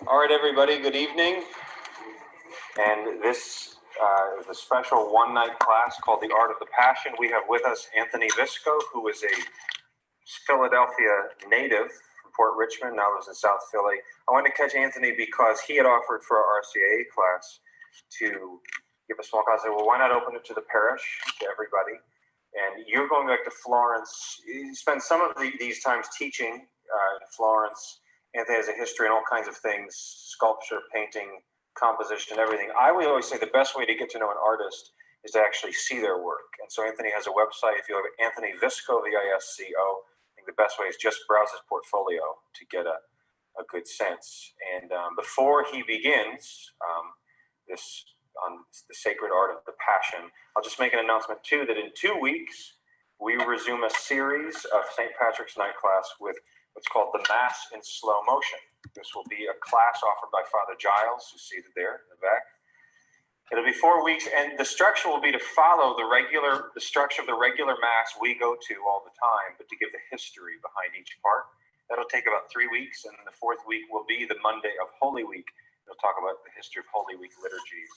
All right, everybody, good evening. And this is a special one-night class called The Art of the Passion. We have with us Anthony Visco, who is a Philadelphia native from Port Richmond, now lives in South Philly. I wanted to catch Anthony because he had offered for our RCAA class to give a small class. I said, well, why not open it to the parish, to everybody? And you're going back to Florence. You spend some of these times teaching in Florence. Anthony has a history in all kinds of things, sculpture, painting, composition, everything. I would always say the best way to get to know an artist is to actually see their work. And so Anthony has a website. If you have Anthony Visco, V-I-S-C-O, I think the best way is just browse his portfolio to get a good sense. And before he begins this on the sacred art of the passion, I'll just make an announcement too that in 2 weeks, we resume a series of St. Patrick's Night class with what's called the Mass in Slow Motion. This will be a class offered by Father Giles, who's seated there in the back. It'll be 4 weeks, and the structure will be to follow the structure of the regular Mass we go to all the time, but to give the history behind each part. That'll take about 3 weeks, and then the fourth week will be the Monday of Holy Week. It'll talk about the history of Holy Week liturgies.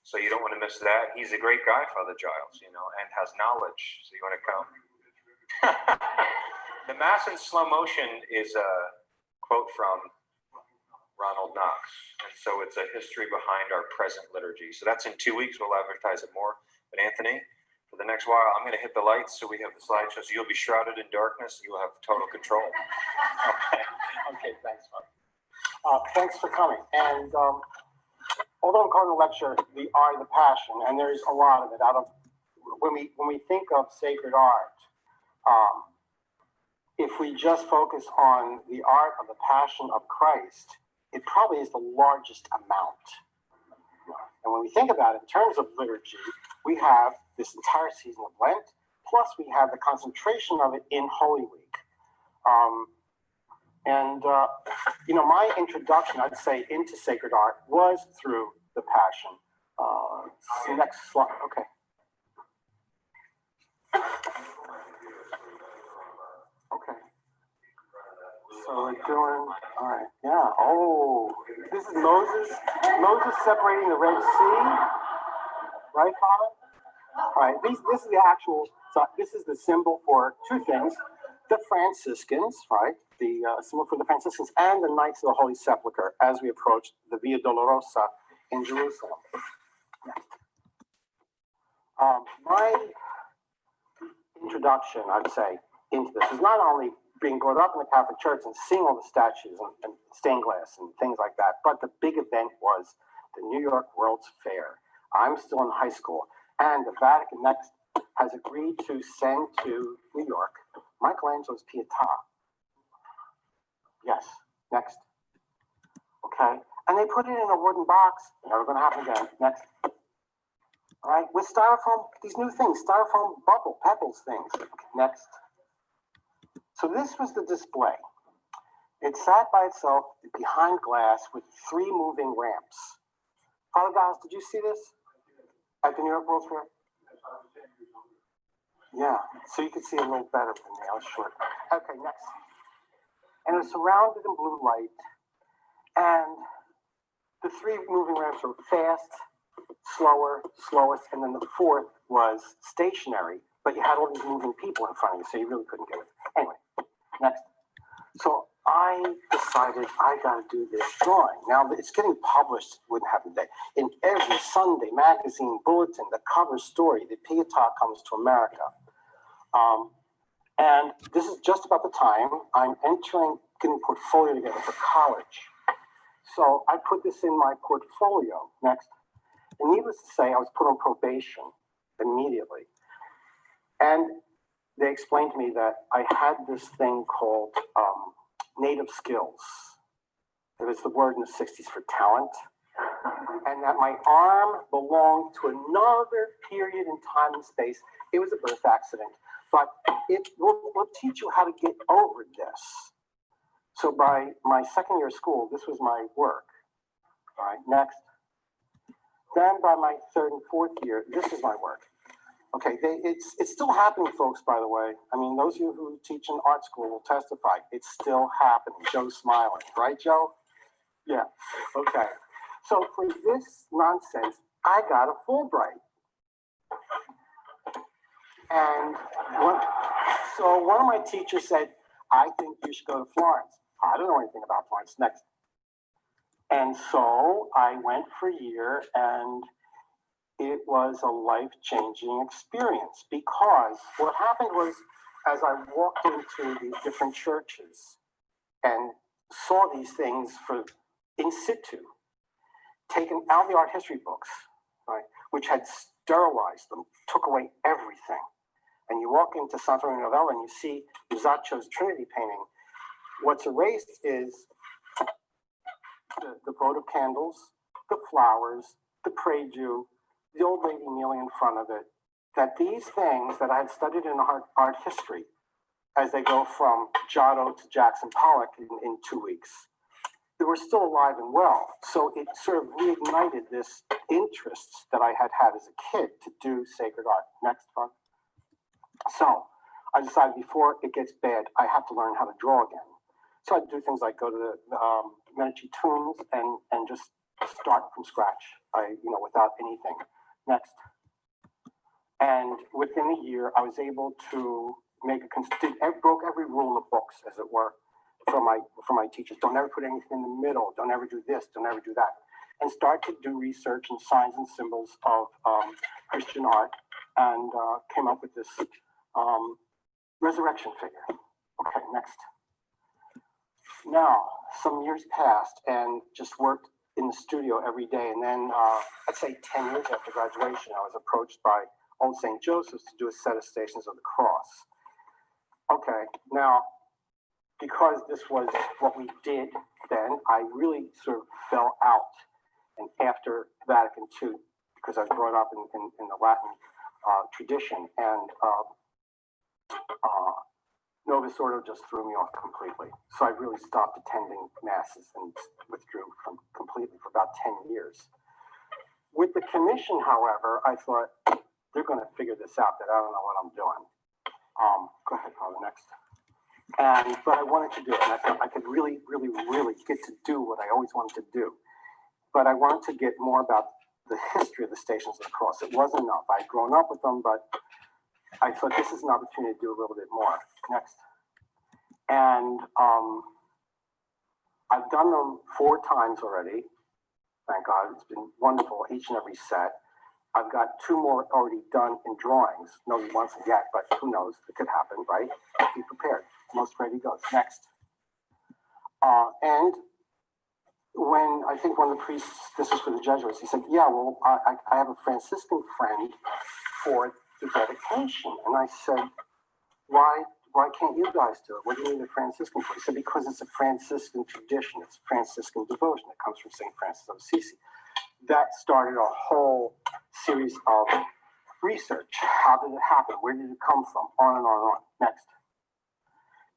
So you don't want to miss that. He's a great guy, Father Giles, and has knowledge. So you want to come. The Mass in Slow Motion is a quote from Ronald Knox. And so it's a history behind our present liturgy. So that's in 2 weeks. We'll advertise it more. But Anthony, for the next while, I'm going to hit the lights so we have the slideshow. So you'll be shrouded in darkness. You'll have total control. Okay, thanks, Mark. Thanks for coming. And although I'm calling the lecture The Art of the Passion, and there's a lot of it, when we think of sacred art, if we just focus on the art of the Passion of Christ, it probably is the largest amount. And when we think about it in terms of liturgy, we have this entire season of Lent, plus we have the concentration of it in Holy Week. My introduction, I'd say, into sacred art was through the Passion. Next slide, okay. Okay. So we're doing, all right, yeah. Oh, this is Moses. Moses separating the Red Sea. Right, Father? All right, this is the actual, so this is the symbol for two things. The Franciscans, right? The symbol for the Franciscans and the Knights of the Holy Sepulchre as we approach the Via Dolorosa in Jerusalem. My introduction, I'd say, into this is not only being brought up in the Catholic Church and seeing all the statues and stained glass and things like that, but the big event was the New York World's Fair. I'm still in high school, and the Vatican next has agreed to send to New York Michelangelo's Pietà. Yes, next. Okay, and they put it in a wooden box. Never going to happen again. Next. All right, with styrofoam, these new things, styrofoam pebbles things. Okay, next. So this was the display. It sat by itself behind glass with 3 moving ramps. Father Giles, did you see this at the New York World's Fair? Yeah, so you could see a little better than me. I was short. Okay, next. And it was surrounded in blue light. And the 3 moving ramps were fast, slower, slowest, and then the 4th was stationary, but you had all these moving people in front of you, so you really couldn't get it. Anyway, next. So I decided I got to do this drawing. Now, it's getting published, wouldn't happen today, in every Sunday magazine bulletin, the cover story, the Pietà comes to America. And this is just about the time I'm getting portfolio together for college. So I put this in my portfolio. Next. And needless to say, I was put on probation immediately. And they explained to me that I had this thing called native skills. It was the word in the 60s for talent. And that my arm belonged to another period in time and space. It was a birth accident. But it will teach you how to get over this. So by my second year of school, this was my work. All right, next. Then by my 3rd and 4th year, this is my work. Okay, it's still happening, folks, by the way. I mean, those of you who teach in art school will testify. It's still happening. Joe's smiling. Right, Joe? Yeah, okay. So for this nonsense, I got a Fulbright. And one of my teachers said, I think you should go to Florence. I don't know anything about Florence. Next. And so I went for a year, and it was a life-changing experience, because what happened was, as I walked into these different churches and saw these things in situ, taken out of the art history books, right, which had sterilized them, took away everything. And you walk into Santa Maria Novella and you see Musacchio's Trinity painting. What's erased is the votive candles, the flowers, the prie-dieu, the old lady kneeling in front of it. That these things that I had studied in art history, as they go from Giotto to Jackson Pollock in 2 weeks, they were still alive and well. So it sort of reignited this interest that I had as a kid to do sacred art. Next one. So I decided before it gets bad, I have to learn how to draw again. So I do things like go to the Medici tombs and just start from scratch, without anything. Next. And within a year, I was able to broke every rule in the books, as it were, from my teachers. Don't ever put anything in the middle. Don't ever do this. Don't ever do that. And start to do research and signs and symbols of Christian art, and came up with this resurrection figure. Okay, next. Now, some years passed, and just worked in the studio every day. And then, I'd say 10 years after graduation, I was approached by Old St. Joseph's to do a set of Stations of the Cross. Okay, now, because this was what we did then, I really sort of fell out. And after Vatican II, because I was brought up in the Latin tradition, and Novus Ordo just threw me off completely. So I really stopped attending masses and withdrew completely for about 10 years. With the commission, however, I thought, they're going to figure this out, that I don't know what I'm doing. Go ahead, Father, next. But I wanted to do it, and I thought I could really, really, really get to do what I always wanted to do. But I wanted to get more about the history of the Stations of the Cross. It wasn't enough. I'd grown up with them, but I thought this is an opportunity to do a little bit more. Next. And I've done them 4 times already. Thank God. It's been wonderful, each and every set. I've got 2 more already done in drawings. Nobody wants them yet, but who knows? It could happen, right? Be prepared. Most ready goes. Next. And when I think one of the priests, this was for the Jesuits, he said, yeah, well, I have a Franciscan friend for the dedication. And I said, why can't you guys do it? What do you need a Franciscan for? He said, because it's a Franciscan tradition. It's a Franciscan devotion. It comes from St. Francis of Assisi. That started a whole series of research. How did it happen? Where did it come from? On and on and on. Next.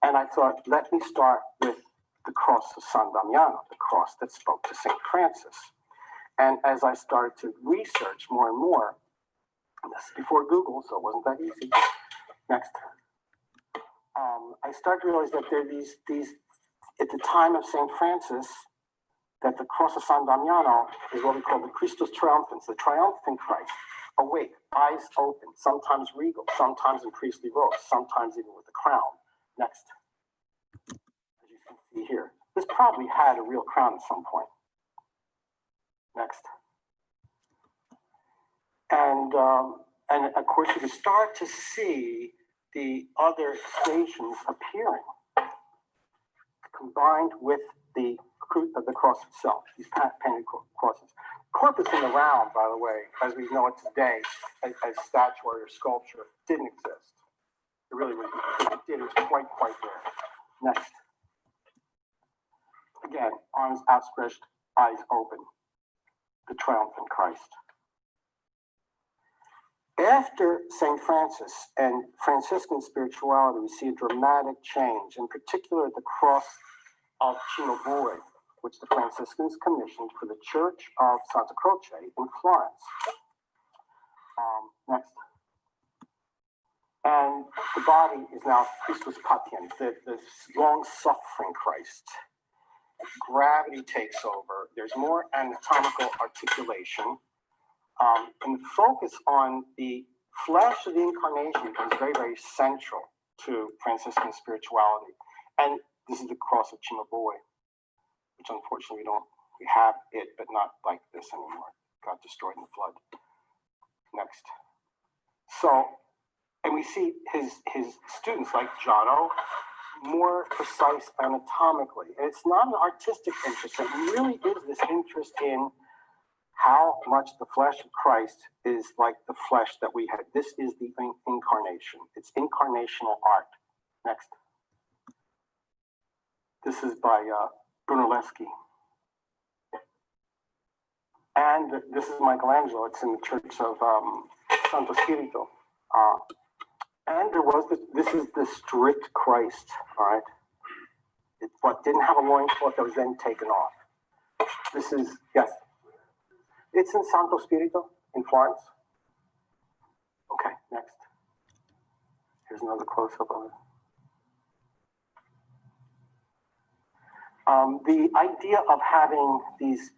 And I thought, let me start with the cross of San Damiano, the cross that spoke to St. Francis. And as I started to research more and more, and this is before Google, so it wasn't that easy. Next. I started to realize that there are these, at the time of St. Francis, that the cross of San Damiano is what we call the Christus Triumphans, the triumphant Christ, awake, eyes open, sometimes regal, sometimes in priestly robes, sometimes even with a crown. Next. As you can see here, this probably had a real crown at some point. Next. And of course, you can start to see the other stations appearing, combined with the cross itself, these painted crosses. Corpus in the round, by the way, as we know it today, as statuary or sculpture, didn't exist. It really was. It did. It was quite rare. Next. Again, arms outstretched, eyes open. The triumphant Christ. After St. Francis and Franciscan spirituality, we see a dramatic change, in particular the cross of Cimabue, which the Franciscans commissioned for the Church of Santa Croce in Florence. Next. And the body is now Christus Patient, the long-suffering Christ. gravity takes over. There's more anatomical articulation. And the focus on the flesh of the incarnation becomes very, very central to Franciscan spirituality. And this is the cross of Cimabue, which unfortunately we have it, but not like this anymore. It got destroyed in the flood. Next. So, and we see his students like Giotto more precise anatomically. And it's not an artistic interest. It really is this interest in how much the flesh of Christ is like the flesh that we had. This is the incarnation. It's incarnational art. Next. This is by Brunelleschi. And this is Michelangelo. It's in the Church of Santo Spirito. And there was this is the stripped Christ, all right? It didn't have a loincloth that was then taken off. This is, yes. It's in Santo Spirito in Florence. Okay, next. Here's another close-up of it. The idea of having these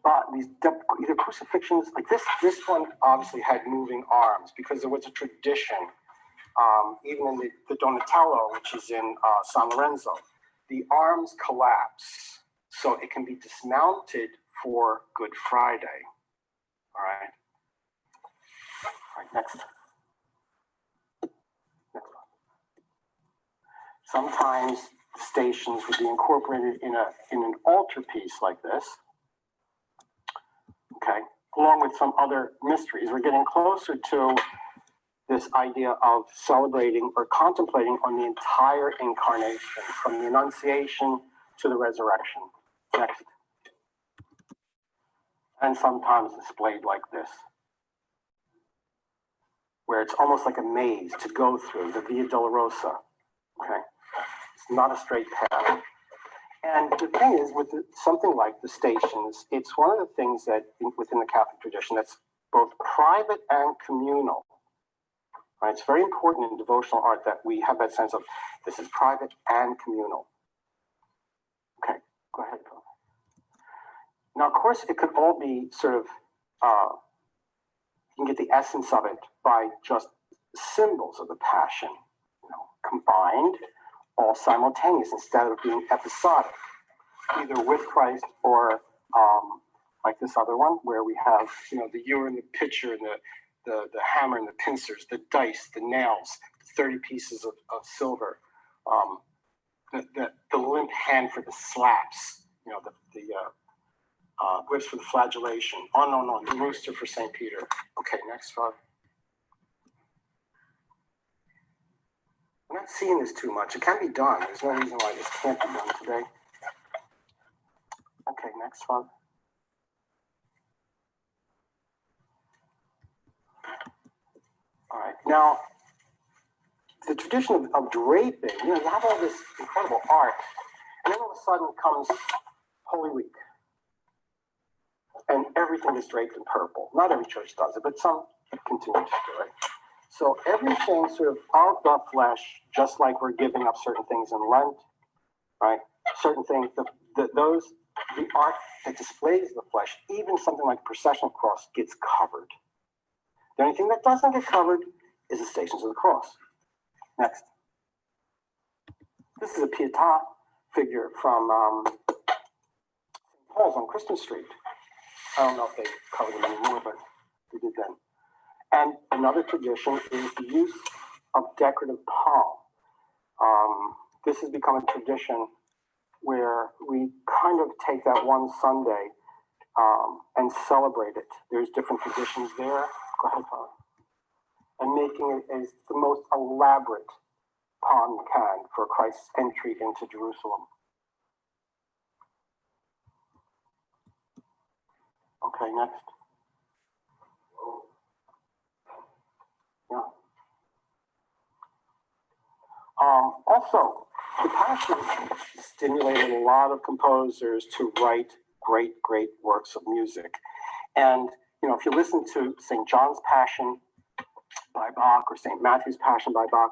either crucifixions, like this one obviously had moving arms because there was a tradition, even in the Donatello, which is in San Lorenzo, the arms collapse, so it can be dismounted for Good Friday. All right. All right, next. Next one. Sometimes stations would be incorporated in an altarpiece like this. Okay, along with some other mysteries. We're getting closer to this idea of celebrating or contemplating on the entire incarnation, from the Annunciation to the resurrection. Next. And sometimes displayed like this, where it's almost like a maze to go through, the Via Dolorosa. Okay, it's not a straight path. And the thing is, with something like the stations, it's one of the things that within the Catholic tradition that's both private and communal. Right? It's very important in devotional art that we have that sense of this is private and communal. Okay, go ahead, Phil. Now, of course, it could all be sort of, you can get the essence of it by just symbols of the Passion, combined, all simultaneous instead of being episodic, either with Christ or like this other one where we have, the ewer and the pitcher and the hammer and the pincers, the dice, the nails, 30 pieces of silver, the limp hand for the slaps, the whips for the flagellation, on, the rooster for St. Peter. Okay, next one. I'm not seeing this too much. It can be done. There's no reason why this can't be done today. Okay, next one. All right, now, the tradition of draping, you have all this incredible art, and then all of a sudden comes Holy Week. And everything is draped in purple. Not every church does it, but some continue to do it. So everything sort of the flesh, just like we're giving up certain things in Lent, right? Certain things, the art that displays the flesh, even something like a processional cross, gets covered. The only thing that doesn't get covered is the Stations of the Cross. Next. This is a Pietà figure from St. Paul's on Christmas Street. I don't know if they cover them anymore, but they did then. And another tradition is the use of decorative palm. This has become a tradition where we kind of take that one Sunday and celebrate it. There's different traditions there. Go ahead, Father. And making it as the most elaborate palm you can for Christ's entry into Jerusalem. Okay, next. Yeah. Also, the Passion stimulated a lot of composers to write great, great works of music. And, if you listen to St. John's Passion by Bach or St. Matthew's Passion by Bach,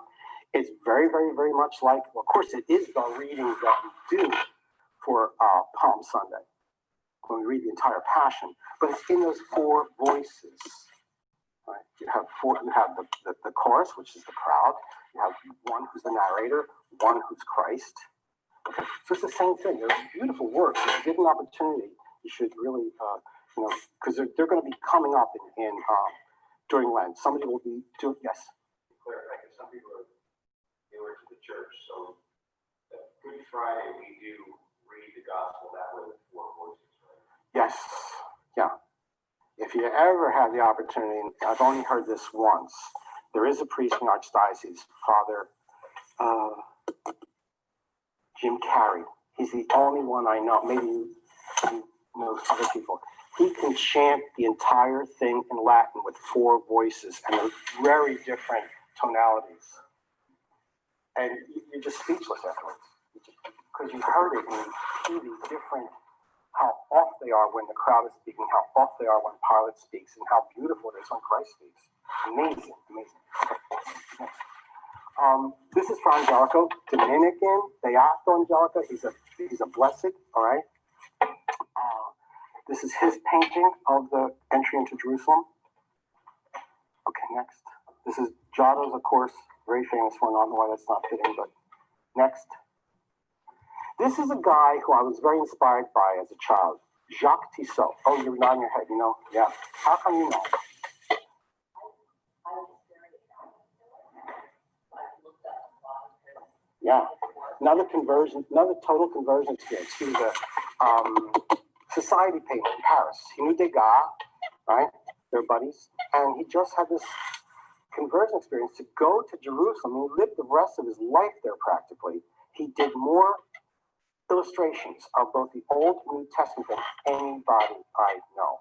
It's very, very, very much like, well, of course, it is the reading that we do for Palm Sunday, when we read the entire Passion, but it's in those four voices. Right? You have the chorus, which is the crowd. You have one who's the narrator, one who's Christ. Okay, so it's the same thing. They're beautiful works. If you get an opportunity, you should really, because they're going to be coming up in during Lent. Somebody will be doing, yes. Clarify, because some people are newer to the church, so Good Friday we do read the gospel that way with four voices, right? Yes, yeah. If you ever have the opportunity, and I've only heard this once, there is a priest in the Archdiocese, Father Jim Carey. He's the only one I know. Maybe you know other people. He can chant the entire thing in Latin with four voices, and they're very different tonalities. And you're just speechless afterwards, because you heard it and you see these different, how off they are when the crowd is speaking, how off they are when Pilate speaks, and how beautiful it is when Christ speaks. Amazing, amazing. Okay. This is for Angelico, Dominican, Beato Angelico. He's a blessed, all right? This is his painting of the entry into Jerusalem. Okay, next. This is Giotto's, of course, very famous one. I don't know why that's not fitting, but next. This is a guy who I was very inspired by as a child, Jacques Tissot. Oh, you're nodding your head, you know? Yeah. How come you know? Yeah. Another total conversion experience. He was a society painter in Paris. He knew Degas, right? They're buddies. And he just had this conversion experience to go to Jerusalem. He lived the rest of his life there practically. He did more illustrations of both the Old and New Testament than anybody I know.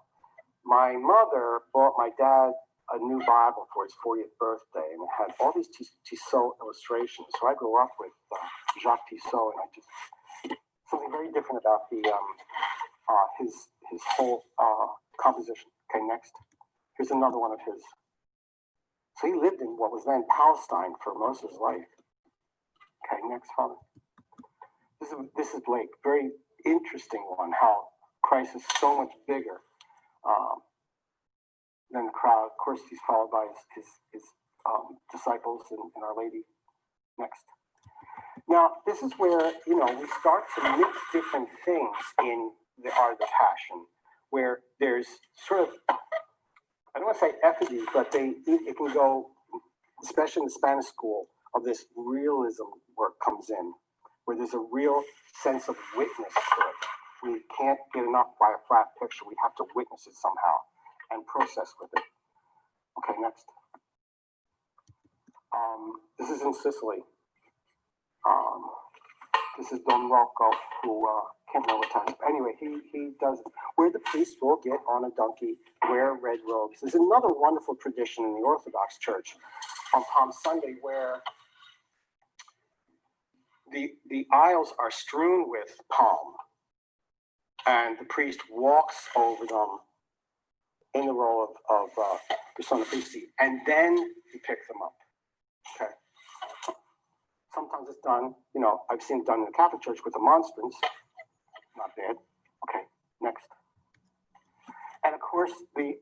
My mother bought my dad a new Bible for his 40th birthday, and it had all these Tissot illustrations. So I grew up with Jacques Tissot, and I just something very different about the his whole composition. Okay, next. Here's another one of his. So he lived in what was then Palestine for most of his life. Okay, next, Father. This is Blake. Very interesting one. How Christ is so much bigger than the crowd. Of course, he's followed by his disciples and Our Lady. Next. Now, this is where we start to mix different things in the Art of the Passion, where there's sort of, I don't want to say effigy, but it can go, especially in the Spanish school, of this realism work comes in, where there's a real sense of witness to it. We can't get enough by a flat picture. We have to witness it somehow and process with it. Okay, next. This is in Sicily. This is Don Rocco, who can't remember what time. Anyway, he does it, where the priest will get on a donkey, wear red robes. There's another wonderful tradition in the Orthodox Church on Palm Sunday where the aisles are strewn with palm, and the priest walks over them in the role of persona Christi, and then he picks them up. Okay. Sometimes it's done, I've seen it done in the Catholic Church with a monstrance. Not bad. Okay, next. And of course, the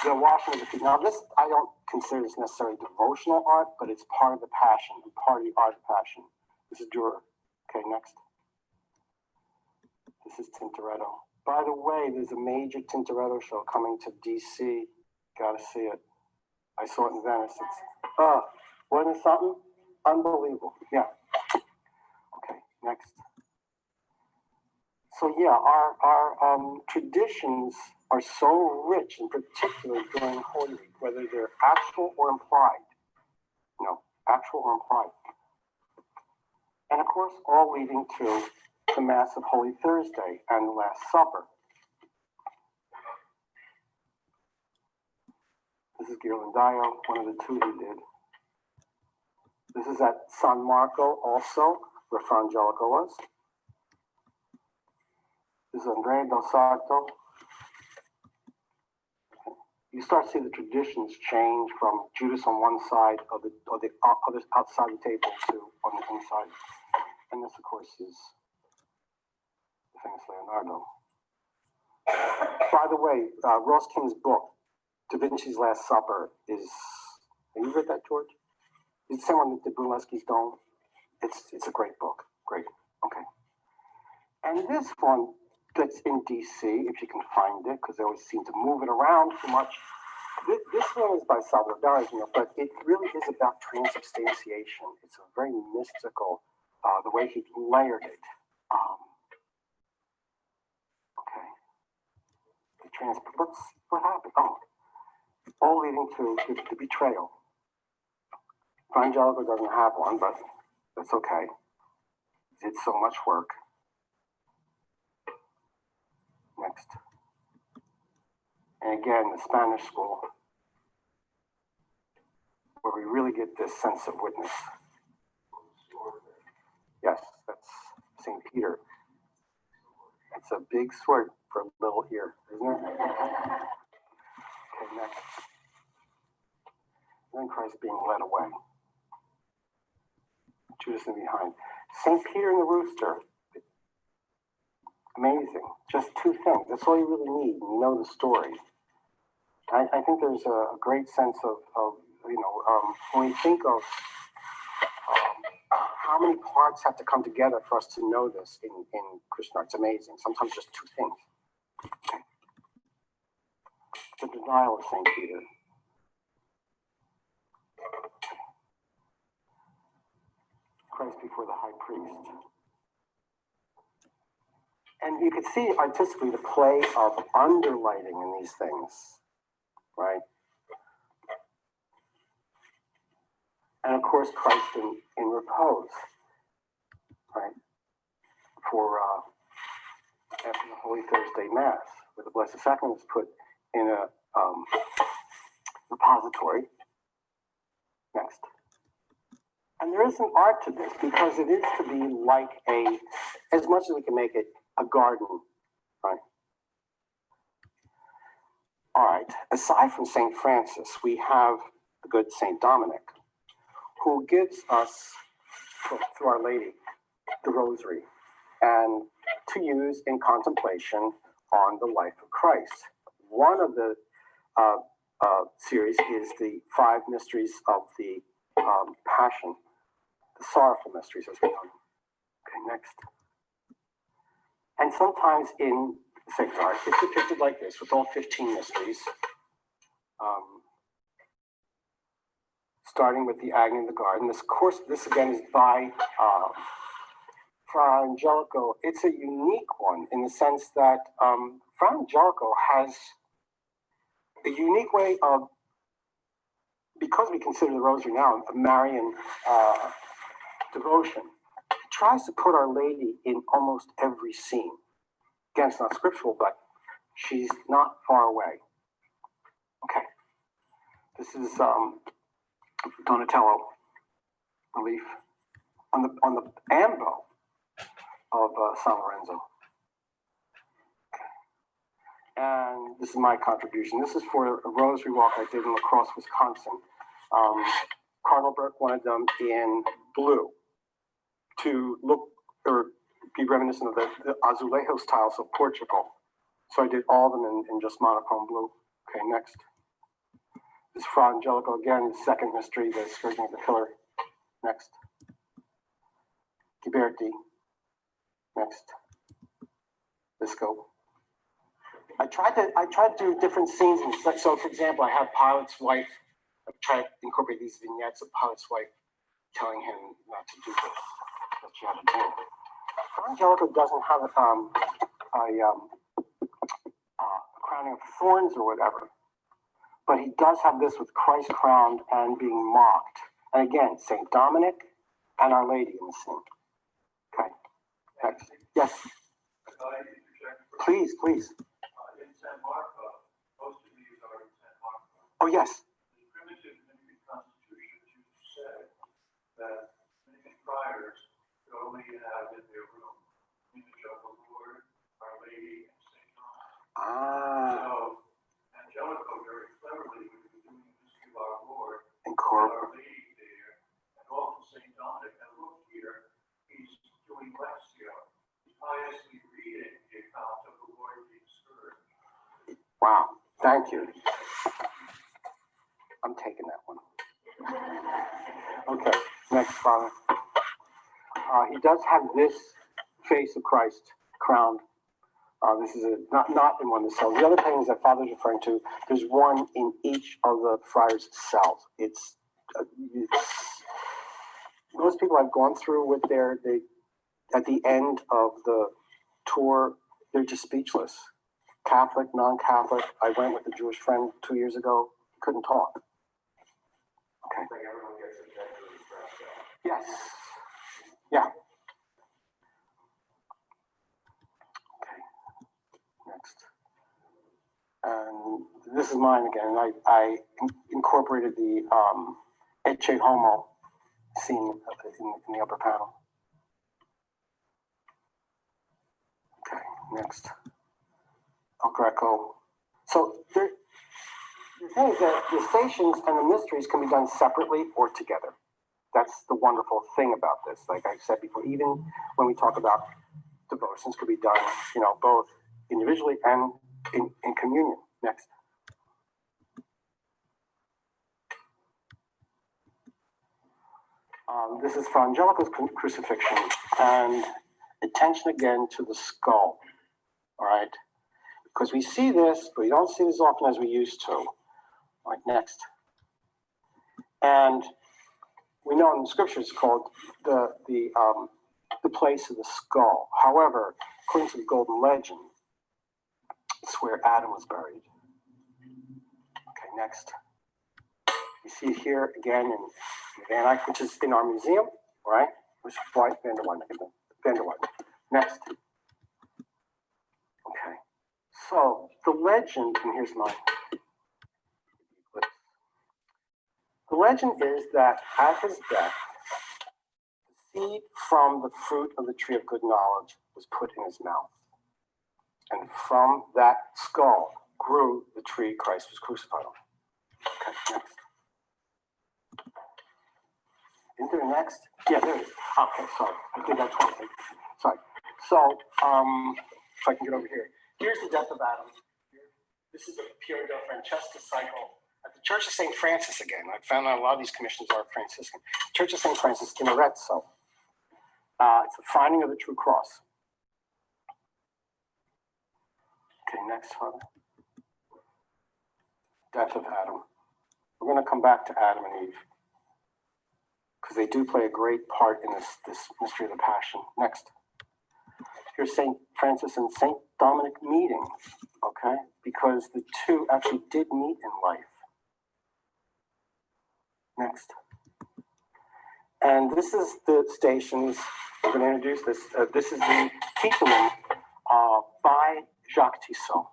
washing of the feet. Now, this, I don't consider this necessarily devotional art, but it's part of the Passion and part of the Art of Passion. This is Dürer. Okay, next. This is Tintoretto. By the way, there's a major Tintoretto show coming to DC. Gotta see it. I saw it in Venice. Wasn't it something? Unbelievable. Yeah. Okay, next. So yeah, our traditions are so rich, and particularly during Holy Week, whether they're actual or implied. Actual or implied. And of course, all leading to the Mass of Holy Thursday and the Last Supper. This is Ghirlandaio, one of the two he did. This is at San Marco also, where Fra Angelico was. This is Andrea del Sarto. you start seeing the traditions change from Judas on one side of the other outside the table to on the inside. And this, of course, is the famous Leonardo. By the way, Ross King's book, Da Vinci's Last Supper, is. Have you read that, George? It's the same one that did Brunelleschi's Dome. It's a great book. Great. Okay. And this one that's in DC, if you can find it, because they always seem to move it around too much. This one is by Salvador Dali, but it really is about transubstantiation. It's a very mystical, the way he layered it. Okay. What happened? Oh, all leading to the betrayal. Fra Angelico doesn't have one, but that's okay. Did so much work. Next. And again, the Spanish school, where we really get this sense of witness. Yes, that's St. Peter. It's a big sword for a little ear, isn't it? Okay, next. Then Christ being led away. Judas in behind. St. Peter and the rooster. Amazing. Just two things. That's all you really need. You know the story. I think there's a great sense of when we think of how many parts have to come together for us to know this in Christian art. It's amazing. Sometimes just two things. Okay. The denial of St. Peter. Christ before the high priest. And you can see artistically the play of underlighting in these things, right? And of course, Christ in repose, right? For after the Holy Thursday Mass, where the Blessed Sacrament is put in a repository. Next. And there is an art to this because it is to be like as much as we can make it, a garden, right? All right. Aside from St. Francis, we have the good St. Dominic, who gives us, through Our Lady, the Rosary, and to use in contemplation on the life of Christ. One of the series is the 5 mysteries of the Passion, the sorrowful mysteries, as we know them. Okay, next. And sometimes in sacred art, it's depicted like this, with all 15 mysteries, starting with the Agony in the Garden. This again is by Fra Angelico. It's a unique one in the sense that Fra Angelico has a unique way of, because we consider the Rosary now a Marian devotion, tries to put Our Lady in almost every scene. Again, it's not scriptural, but she's not far away. Okay. This is Donatello relief on the ambo of San Lorenzo. Okay. And this is my contribution. This is for a rosary walk I did in La Crosse, Wisconsin. Cardinal Burke wanted them in blue to look or be reminiscent of the azulejo styles of Portugal. So I did all of them in just monochrome blue. Okay, next. This is Fra Angelico again, the second mystery, the scourging of the pillar. Next. Ghiberti. Next. Visco. I tried to do different scenes. So, for example, I have Pilate's wife. I tried to incorporate these vignettes of Pilate's wife telling him not to do this, that she had to do. Fra Angelico doesn't have a crowning of thorns or whatever, but he does have this with Christ crowned and being mocked. And again, St. Dominic and Our Lady in the scene. Okay. Next. Yes. Please, please. In San Marco, most of these are in San Marco. Oh, yes. The primitive Dominican constitution used to say that Dominican friars could only have in their room image of the Lord, Our Lady, and St. Thomas. Ah. So Angelico very Wow, thank you. I'm taking that one. Okay, next, Father. He does have this face of Christ crowned. This is not in one of the cells. The other paintings that Father's referring to, there's one in each of the friars' cells. It's most people I've gone through with they at the end of the tour, they're just speechless. Catholic, non-Catholic. I went with a Jewish friend 2 years ago. He couldn't talk. Okay. Yes. Yeah. Okay. Next. And this is mine again. I incorporated the Ecce Homo scene in the upper panel. Okay. Next. El Greco. So the thing is that the stations and the mysteries can be done separately or together. That's the wonderful thing about this. Like I said before, even when we talk about devotions, could be done, both individually and in communion. Next. This is Fra Angelico's crucifixion, and attention again to the skull. All right, because we see this, but we don't see this as often as we used to. All right, next. And we know in the scriptures it's called the place of the skull. However, according to the Golden Legend, it's where Adam was buried. Okay, next. You see it here again in Van Eyck, which is in our museum, right? Which is White Van der Weyden. Next. Okay. So the legend, and here's mine. The legend is that at his death, the seed from the fruit of the tree of good knowledge was put in his mouth. And from that skull grew the tree Christ was crucified on. Okay, next. Isn't there a next? Yeah, there is. Okay, sorry. I did that twice. Sorry. So, if I can get over here. Here's the death of Adam. This is a Piero del Francesca cycle at the Church of St. Francis again. I found out a lot of these commissions are Franciscan. Church of St. Francis in Arezzo. It's the finding of the true cross. Okay, next, Father. Death of Adam. We're going to come back to Adam and Eve, because they do play a great part in this mystery of the Passion. Next. Here's St. Francis and St. Dominic meeting, okay? Because the two actually did meet in life. Next. And this is the stations. I'm going to introduce this. This is the Titulum by Jacques Tissot.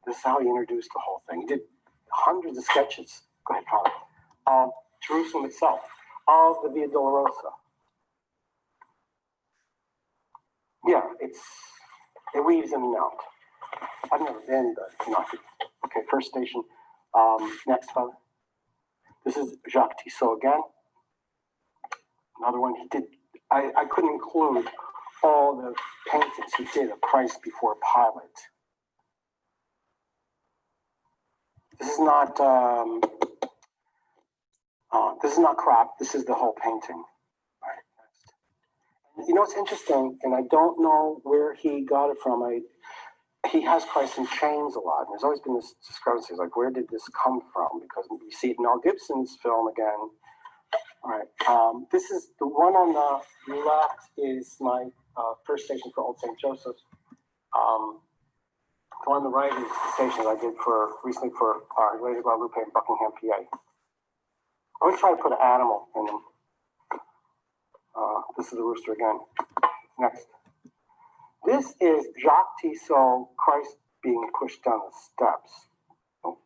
This is how he introduced the whole thing. He did hundreds of sketches. Go ahead, Father. Of Jerusalem itself, of the Via Dolorosa. Yeah, it weaves in and out. I've never been, but okay, first station. Next, Father. This is Jacques Tissot again. Another one he did. I couldn't include all the paintings he did of Christ before Pilate. This is not crop. This is the whole painting. All right, next. You know, it's interesting, and I don't know where he got it from. He has Christ in chains a lot, and there's always been this discrepancy. Like, where did this come from? Because we see it in Mel Gibson's film again. All right, this is the one on the left is my first station for Old St. Joseph. The one on the right is the station I did recently for Our Lady of Guadalupe in Buckingham, PA. I always try to put an animal in them. This is the rooster again. Next. This is Jacques Tissot, Christ being pushed down the steps.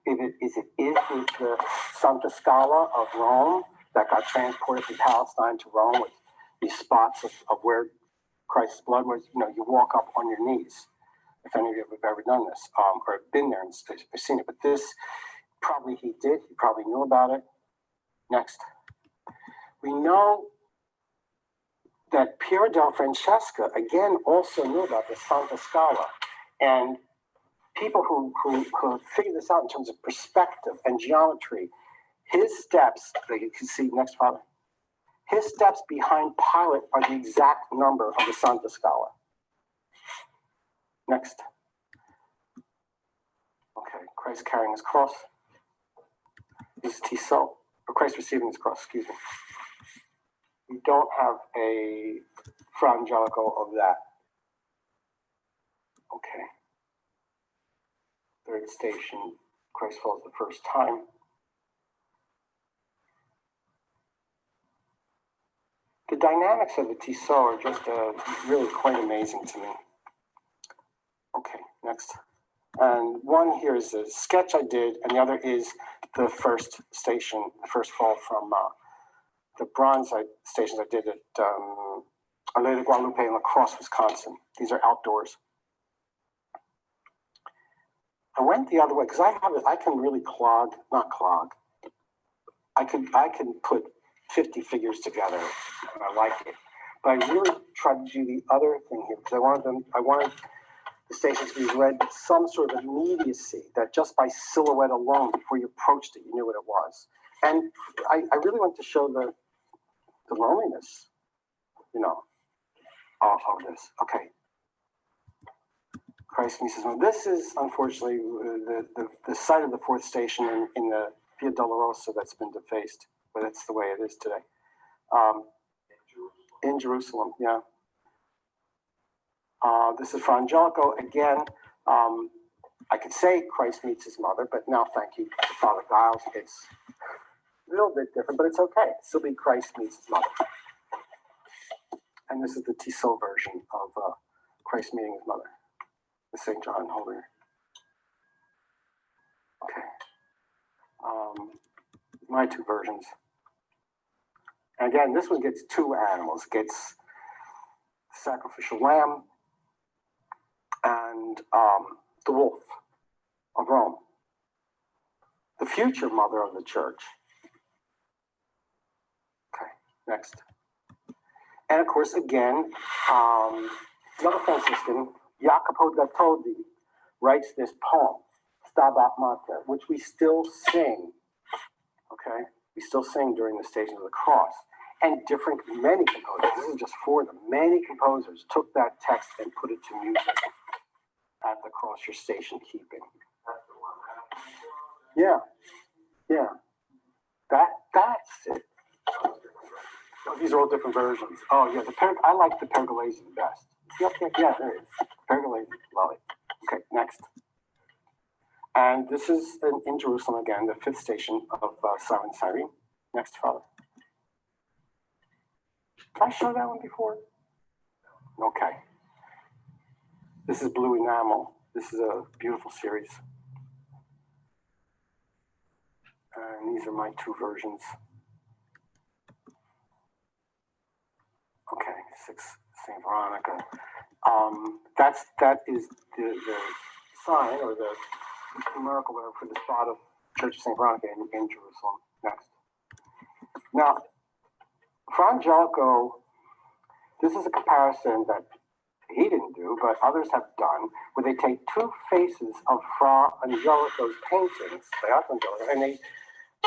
It is the Santa Scala of Rome that got transported from Palestine to Rome with these spots of where Christ's blood was. You walk up on your knees. If any of you have ever done this or been there and seen it. But this, probably he did. He probably knew about it. Next. We know that Piero del Francesca, again, also knew about the Santa Scala. And people who figure this out in terms of perspective and geometry. His steps, that you can see next, Father. His steps behind Pilate are the exact number of the Santa Scala. Next. Okay, Christ carrying his cross. This is Tissot, or Christ receiving his cross, excuse me. We don't have a Fra Angelico of that. Okay. Third station, Christ falls the first time. The dynamics of the Tissot are just really quite amazing to me. Okay, next. And one here is a sketch I did, and the other is the first station, the first fall from the bronze stations I did at Alea de Guadalupe in La Crosse, Wisconsin. These are outdoors. I went the other way because I can really not clog. I can put 50 figures together, and I like it. But I really tried to do the other thing here because I wanted the stations to be read with some sort of immediacy that just by silhouette alone, before you approached it, you knew what it was. And I really want to show the loneliness, of this. Okay. Christ meets his mother. This is unfortunately the site of the fourth station in the Via Dolorosa that's been defaced, but that's the way it is today. In Jerusalem, yeah. This is Fra Angelico again. I could say Christ meets his mother, but now thank you to Father Giles. It's a little bit different, but it's okay. It'll still be Christ meets his mother. And this is the Tissot version of Christ meeting his mother, the St. John Holder. Okay. My two versions. And again, this one gets two animals. It gets sacrificial lamb and the wolf of Rome, the future mother of the church. Okay, next. And of course, again, another Franciscan, Jacopo da Todi, writes this poem, Stabat Mater, which we still sing, okay? We still sing during the Stations of the Cross. And many composers, this is just four of them, many composers took that text and put it to music at the cross your station keeping. Yeah, yeah. That's it. Oh, these are all different versions. Oh yeah, I like the Pergolesi the best. Yeah, there it is. Pergolesi, love it. Okay, next. And this is in Jerusalem again, the fifth station of Simon Cyrene. Next, Father. Did I show that one before? Okay. This is blue enamel. This is a beautiful series. And these are my two versions. Okay, 6 St. Veronica. That is the sign or the numerical whatever for the spot of Church of St. Veronica in Jerusalem. Next. Now, Fra Angelico, this is a comparison that he didn't do, but others have done, where they take two faces of Fra Angelico's paintings, and they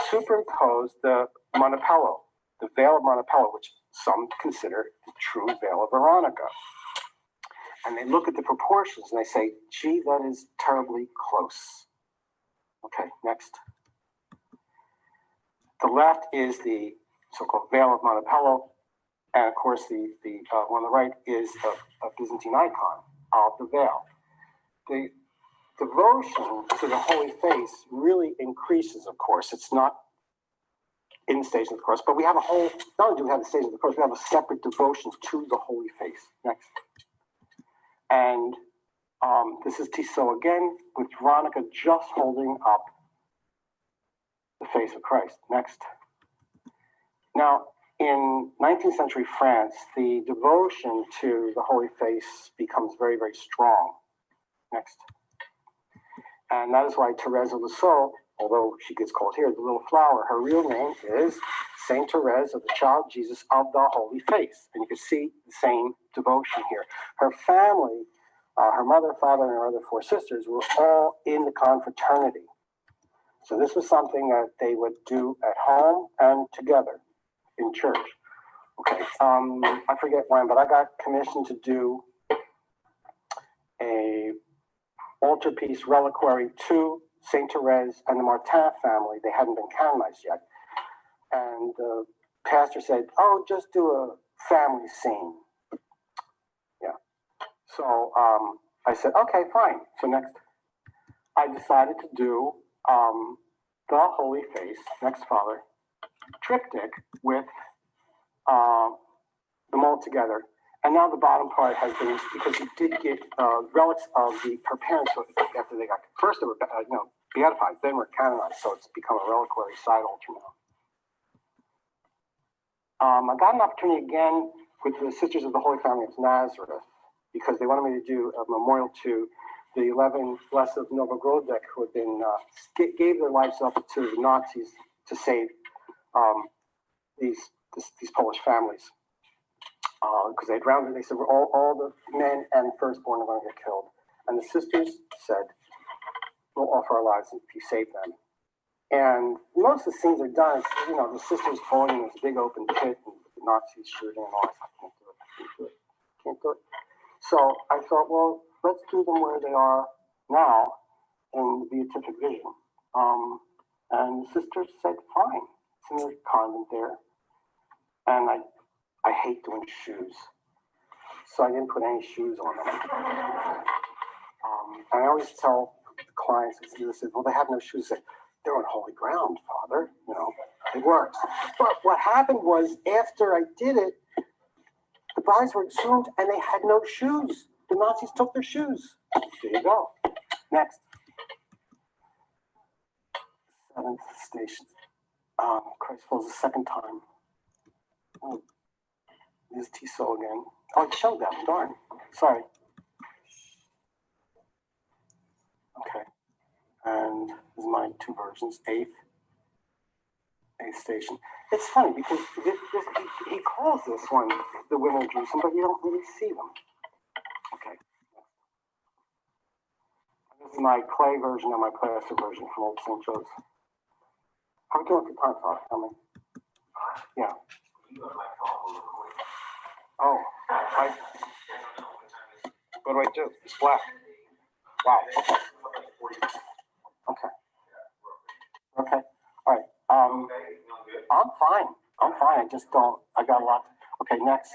superimpose the Montepello, the veil of Montepello, which some consider the true veil of Veronica. And they look at the proportions and they say, gee, that is terribly close. Okay, next. The left is the so-called veil of Montepello, and of course the one on the right is a Byzantine icon of the veil. The devotion to the Holy Face really increases, of course. It's not in the Station of the Cross, but we have not only do we have the Station of the Cross, we have a separate devotion to the Holy Face. Next. And this is Tissot again, with Veronica just holding up the face of Christ. Next. Now, in 19th century France, the devotion to the Holy Face becomes very, very strong. Next. And that is why Thérèse of Lisieux, although she gets called here the Little Flower, her real name is Saint Therese of the Child Jesus of the Holy Face. And you can see the same devotion here. Her family Her mother, father, and her other four sisters were all in the confraternity. So this was something that they would do at home and together in church. Okay, I forget when, but I got commissioned to do a altarpiece reliquary to Saint Therese and the Martin family. They hadn't been canonized yet. And the pastor said, oh, just do a family scene. Yeah. So I said, okay, fine. So next, I decided to do the Holy Face, next Father, triptych with them all together. And now the bottom part has been, because he did get relics of her parents after they got, first they were beatified, then were canonized, so it's become a reliquary side altar now. I got an opportunity again with the Sisters of the Holy Family of Nazareth, because they wanted me to do a memorial to the 11 Blessed of Novogrodek, who had been, gave their lives up to the Nazis to save these Polish families. Because they drowned, they said, all the men and firstborn are going to get killed. And the sisters said, we'll offer our lives if you save them. And most of the scenes are done, the sisters falling in this big open pit and the Nazis shooting and all. I can't do it. So I thought, well, let's do them where they are now in the Beatific Vision. And the sisters said, fine. It's in the convent there. And I hate doing shoes. So I didn't put any shoes on them. And I always tell clients, they say, well, they have no shoes. I say, they're on holy ground, Father. It works. But what happened was, after I did it, the bodies were exhumed and they had no shoes. The Nazis took their shoes. There you go. Next. Seventh station. Christ falls the second time. Oh, there's Tissot again. Oh, I showed that. Darn. Sorry. Okay. And this is my two versions. Eighth station. It's funny because he calls this one the Women of Jerusalem, but you don't really see them. Okay. This is my clay version and my plaster version from Old St. Joe's. How are we doing for time, Father? Tell me. Yeah. Oh, what do I do? It's black. Wow. Okay. Okay. All right. I'm fine. I just don't. I got a lot. Okay. Next.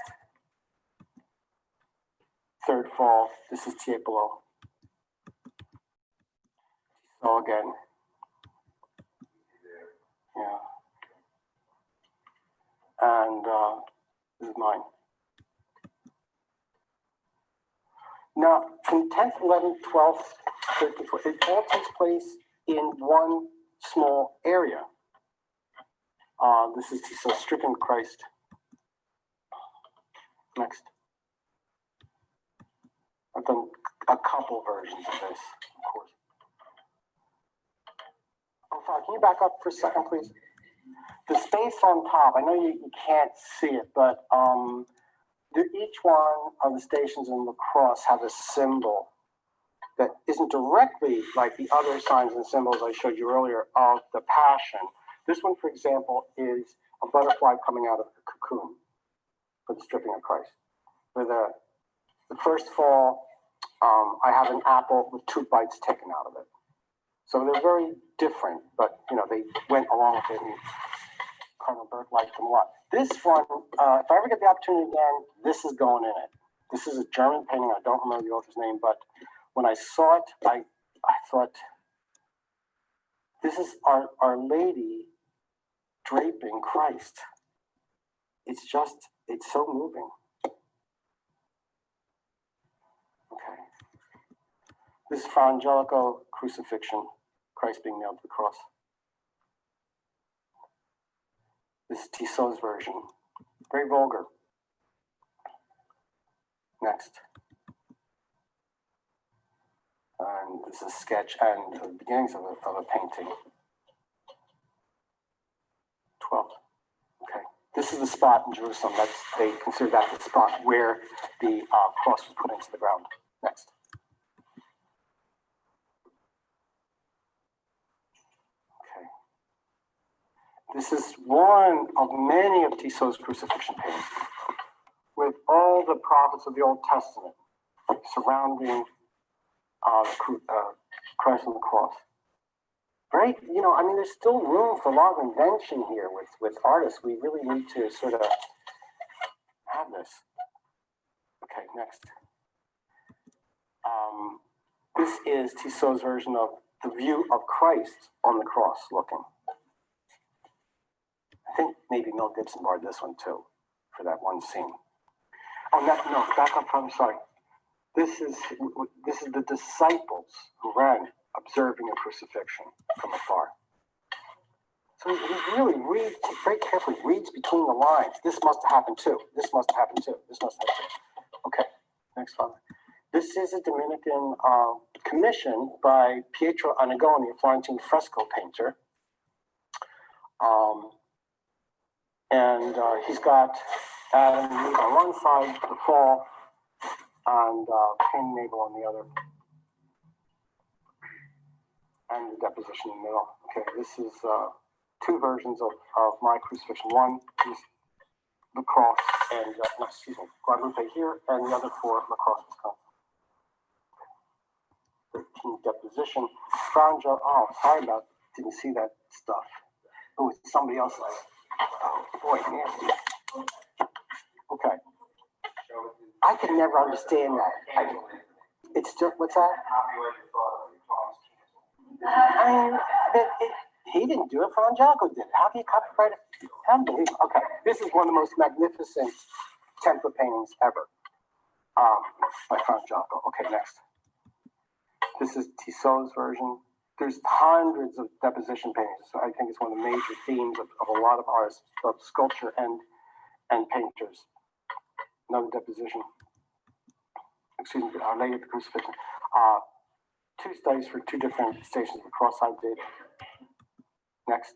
Third fall. This is Tiepolo. So again. Yeah. And this is mine. Now, from 10th, 11th, 12th, 13th, 14th, it all takes place in one small area. This is so stricken Christ. Next. I've done a couple versions of this, of course. Oh, Father, can you back up for a second, please? The space on top, I know you can't see it, but each one of the stations in the cross have a symbol that isn't directly like the other signs and symbols I showed you earlier of the Passion. This one, for example, is a butterfly coming out of a cocoon for the stripping of Christ. For the first fall, I have an apple with 2 bites taken out of it. So they're very different, but they went along with it, and Cardinal Burke liked them a lot. This one, if I ever get the opportunity again, this is going in it. This is a German painting. I don't remember the author's name, but when I saw it, I thought, this is Our Lady draping Christ. It's so moving. Okay. This is Fra Angelico Crucifixion, Christ being nailed to the cross. This is Tissot's version. Very vulgar. Next. And this is a sketch and the beginnings of a painting. 12. Okay. This is the spot in Jerusalem. They consider that the spot where the cross was put into the ground. Next. This is one of many of Tissot's crucifixion paintings, with all the prophets of the Old Testament surrounding Christ on the cross. Right? You know, I mean, there's still room for a lot of invention here with artists. We really need to sort of have this. Okay, next. This is Tissot's version of the view of Christ on the cross looking. I think maybe Mel Gibson borrowed this one too, for that one scene. Oh, no, back up, I'm sorry. This is the disciples who ran observing a crucifixion from afar. So he really reads, very carefully reads between the lines. This must have happened too. This must have happened too. This must have happened too. Okay, next one. This is a Dominican commission by Pietro Annigoni, a Florentine fresco painter. He's got Adam and Eve on one side, the fall, and Cain and Abel on the other, and the deposition in the middle. Okay, this is two versions of my crucifixion. One is the cross and, Guadalupe here, and the other for La Crosse, Wisconsin. 13th deposition. Oh, sorry about, didn't see that stuff. It was somebody else's. Oh, boy, nasty. Okay. I can never understand that. It's just, what's that? I mean, he didn't do it, Frangelico did it. How do you copyright it? Unbelievable. Okay, this is one of the most magnificent Templar paintings ever by Frangelico. Okay, next. This is Tissot's version. There's hundreds of deposition paintings. So I think it's one of the major themes of a lot of artists, both sculpture and painters. Another deposition. Excuse me, Our Lady of the Crucifixion. Two studies for two different stations of the cross-eyed data. Next.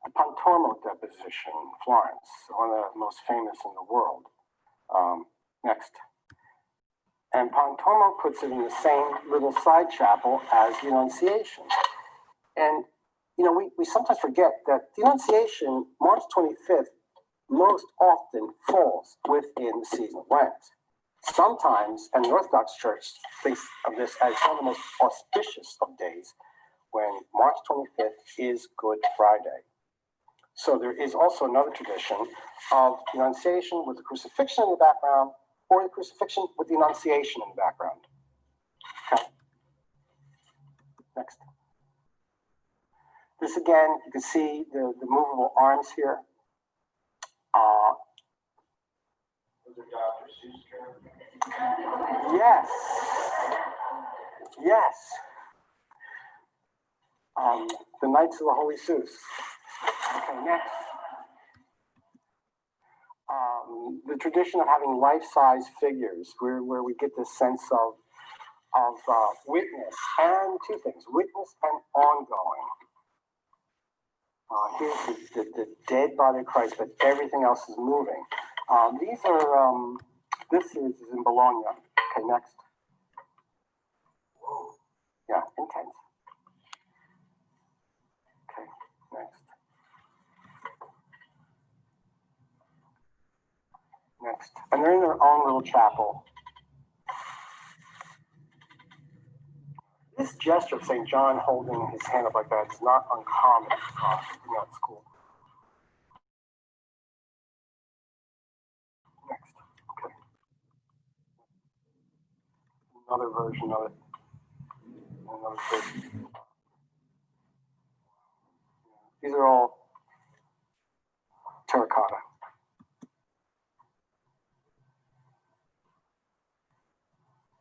The Pontormo deposition, Florence, one of the most famous in the world. Next. And Pontormo puts it in the same little side chapel as the Annunciation. And, you know, we sometimes forget that the Annunciation, March 25th, most often falls within the season of Lent. Sometimes, and the Orthodox Church thinks of this as one of the most auspicious of days, when March 25th is Good Friday. So there is also another tradition of the Annunciation with the crucifixion in the background, or the crucifixion with the Annunciation in the background. Okay. Next. This again, you can see the movable arms here. Those are Dr. Seuss characters. Yes. Yes. The Knights of the Holy Seuss. Okay, next. The tradition of having life-size figures, where we get this sense of witness, and two things, witness and ongoing. Here's the dead body of Christ, but everything else is moving. These are, this is in Bologna. Okay, next. Yeah, intense. Okay, next. Next. And they're in their own little chapel. This gesture of St. John holding his hand up like that is not uncommon in that school. Next. Okay. Another version of it. Another version. These are all terracotta.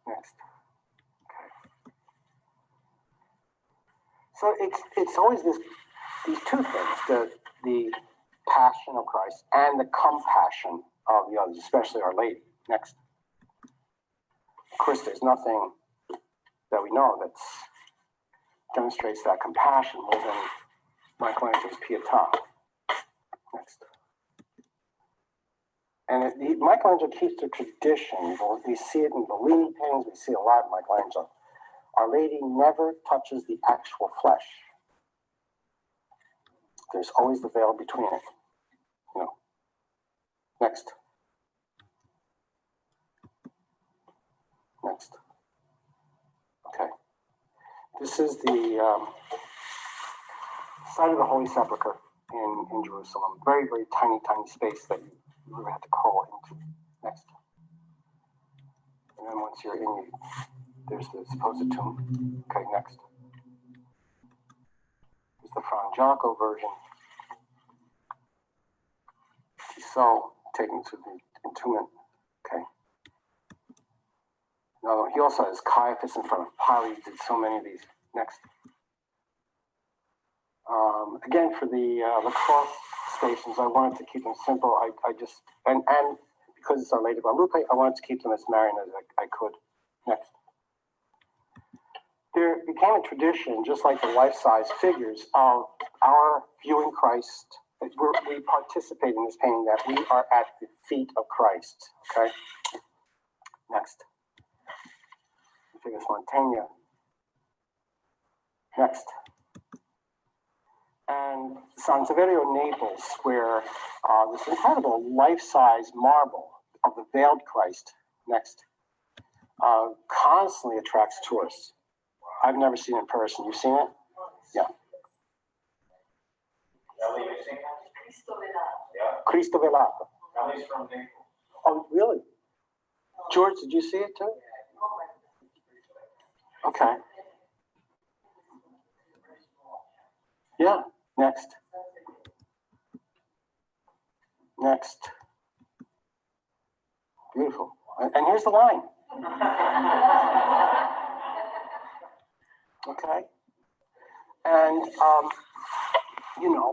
Next. So it's always these two things, the passion of Christ and the compassion of the others, especially Our Lady. Next. Of course, there's nothing that we know that demonstrates that compassion more than Michelangelo's Pietà. Next. And Michelangelo keeps the tradition. We see it in Bellini paintings, we see a lot in Michelangelo. Our Lady never touches the actual flesh. There's always the veil between it. You know. Next. Next. Okay. This is the site of the Holy Sepulchre in Jerusalem. Very, very tiny, tiny space that you really have to crawl into. Next. And then once you're in, there's the supposed tomb. Okay, next. There's the Fra Angelico version. So taken to the entombment. Okay. No, he also has Caiaphas in front of Pilate. He did so many of these. Next. Again, for the cross stations, I wanted to keep them simple. I just, and because it's Our Lady of Guadalupe, I wanted to keep them as Marian as I could. Next. There became a tradition, just like the life-size figures, of our viewing Christ. We participate in this painting, that we are at the feet of Christ. Okay? Next. Figures Montaigne. Next. And San Severio, Naples, where this incredible life-size marble of the veiled Christ, next, constantly attracts tourists. I've never seen it in person. You've seen it? Yeah. Ellie, you seen that? Yeah. Cristo Velato. Ellie's from Naples. Oh, really? George, did you see it too? Okay. Yeah. Next. Next. Beautiful. And here's the line. Okay. And,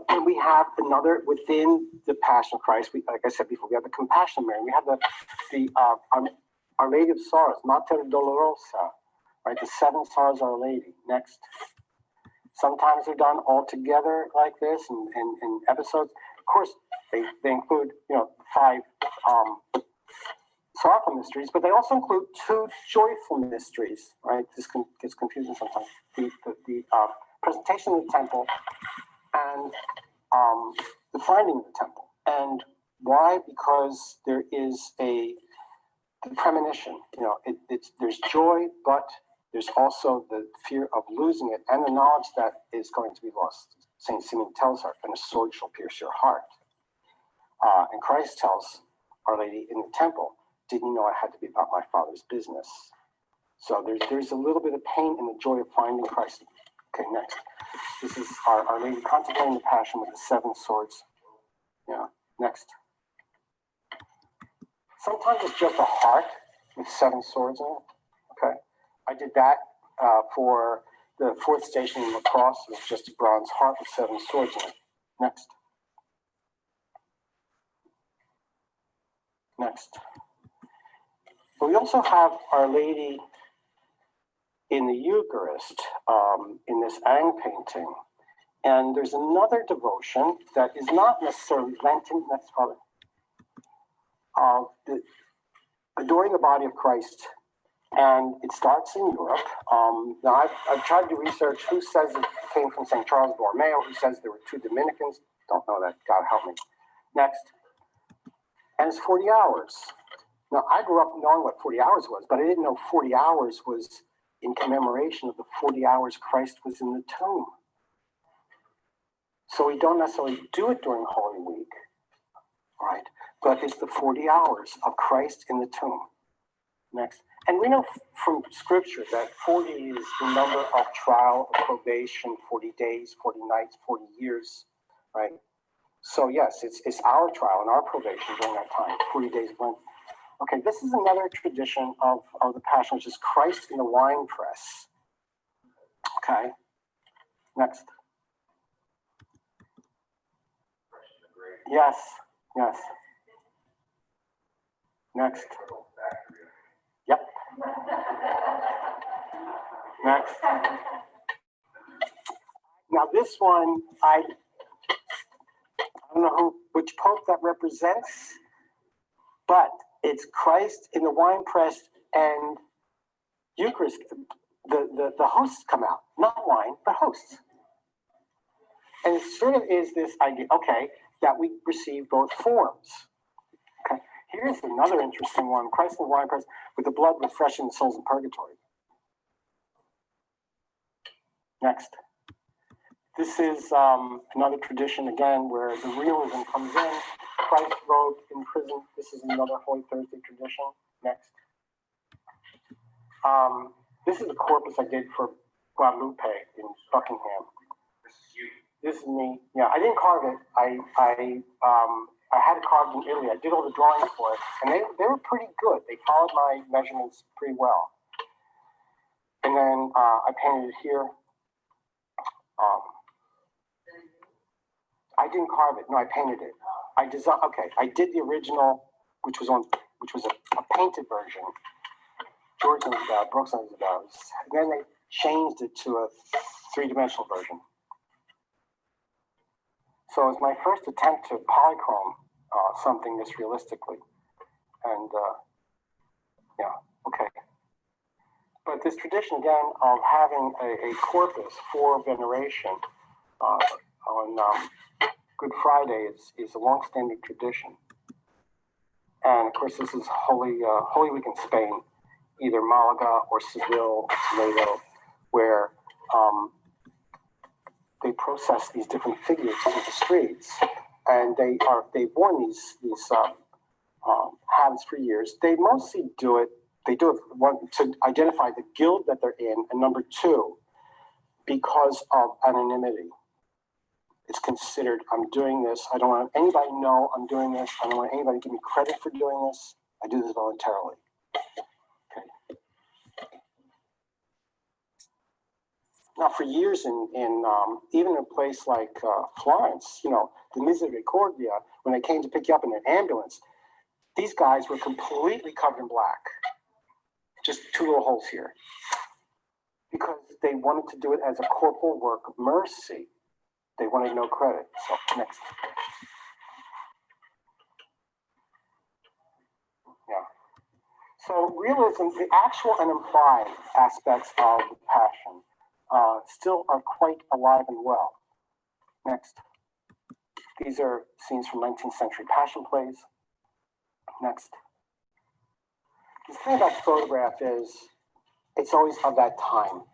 and we have another within the Passion of Christ. Like I said before, we have the Compassion of Mary. We have Our Lady of Sorrows, Mater Dolorosa, right? The 7 Sorrows of Our Lady. Next. Sometimes they're done all together like this in episodes. Of course, they include, 5 sorrowful mysteries, but they also include 2 joyful mysteries, right? This gets confusing sometimes. The presentation of the temple and the finding of the temple. And why? Because there is the premonition. There's joy, but there's also the fear of losing it and the knowledge that is going to be lost. St. Simeon tells her, and a sword shall pierce your heart. And Christ tells Our Lady in the temple, didn't you know I had to be about my Father's business? So there's a little bit of pain in the joy of finding Christ. Okay, next. This is Our Lady contemplating the Passion with the 7 swords. Yeah, next. Sometimes it's just a heart with 7 swords in it. Okay. I did that for the 4th station in La Crosse. It was just a bronze heart with 7 swords in it. Next. Next. But we also have Our Lady in the Eucharist in this Ang painting. And there's another devotion that is not necessarily Lenten, next probably, adoring the body of Christ. And it starts in Europe. Now, I've tried to research who says it came from St. Charles Borromeo, who says there were 2 Dominicans. Don't know that. God help me. Next. And it's 40 hours. Now, I grew up knowing what 40 hours was, but I didn't know 40 hours was in commemoration of the 40 hours Christ was in the tomb. So we don't necessarily do it during Holy Week, right? But it's the 40 hours of Christ in the tomb. Next. And we know from Scripture that 40 is the number of trial, of probation, 40 days, 40 nights, 40 years, right? So yes, it's our trial and our probation during that time, 40 days of Lent. Okay, this is another tradition of the Passion, which is Christ in the wine press. Okay, next. Yes, yes. Next. Yep. Next. Now this one, I don't know which pope that represents, but it's Christ in the wine press and Eucharist. The hosts come out, not wine, but hosts. And it sort of is this idea, okay, that we receive both forms. Okay, here's another interesting one. Christ in the wine press with the blood refreshing the souls in purgatory. Next. This is another tradition, again, where the realism comes in. Christ wrote in prison. This is another Holy Thursday tradition. Next. This is the corpus I did for Guadalupe in Buckingham. This is you. This is me. Yeah, I didn't carve it. I had it carved in Italy. I did all the drawings for it, and they were pretty good. They followed my measurements pretty well. And then I painted it here. I didn't carve it. No, I painted it. I designed. Okay, I did the original, which was a painted version. George knows about, Brooks knows about. And then they changed it to a three-dimensional version. So it was my first attempt to polychrome something this realistically. And yeah, okay. But this tradition, again, of having a corpus for veneration on Good Friday is a long-standing tradition. And of course, this is Holy Week in Spain, either Malaga or Seville, Toledo, where they process these different figures through the streets, and they've worn these habits for years. They mostly do it. They do it one to identify the guild that they're in, and number two, because of anonymity. It's considered, I'm doing this. I don't want anybody to know I'm doing this. I don't want anybody to give me credit for doing this. I do this voluntarily. Okay. Now, for years even in a place like Florence, you know, the Misericordia, when they came to pick you up in an ambulance, these guys were completely covered in black. Just two little holes here. Because they wanted to do it as a corporal work of mercy. They wanted no credit. So, next. Yeah. So, realism, the actual and implied aspects of the Passion still are quite alive and well. Next. These are scenes from 19th century Passion plays. Next. The thing about photograph is it's always of that time.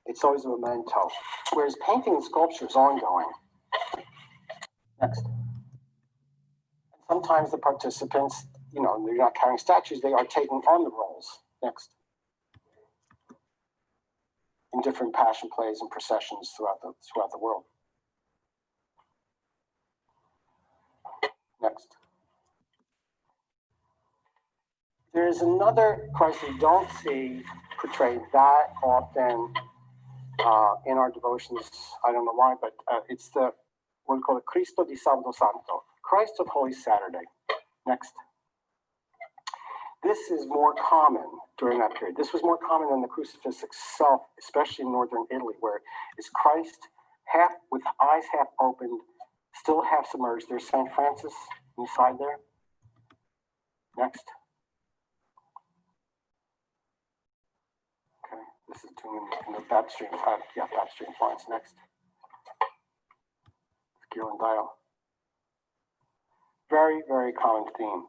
It's always a memento. Whereas painting and sculpture is ongoing. Next. Sometimes the participants, you know, they're not carrying statues, they are taking on the roles. Next. In different Passion plays and processions throughout the world. Next. There's another Christ we don't see portrayed that often in our devotions. I don't know why, but it's what we call the Cristo di Sabato Santo, Christ of Holy Saturday. Next. This is more common during that period. This was more common than the crucifix itself, especially in northern Italy, where it's Christ half with eyes half opened, still half submerged. There's St. Francis inside there. Next. Okay, this is doing in the baptistry, baptistry in Florence. Next. Ghirlandaio. Very, very common theme.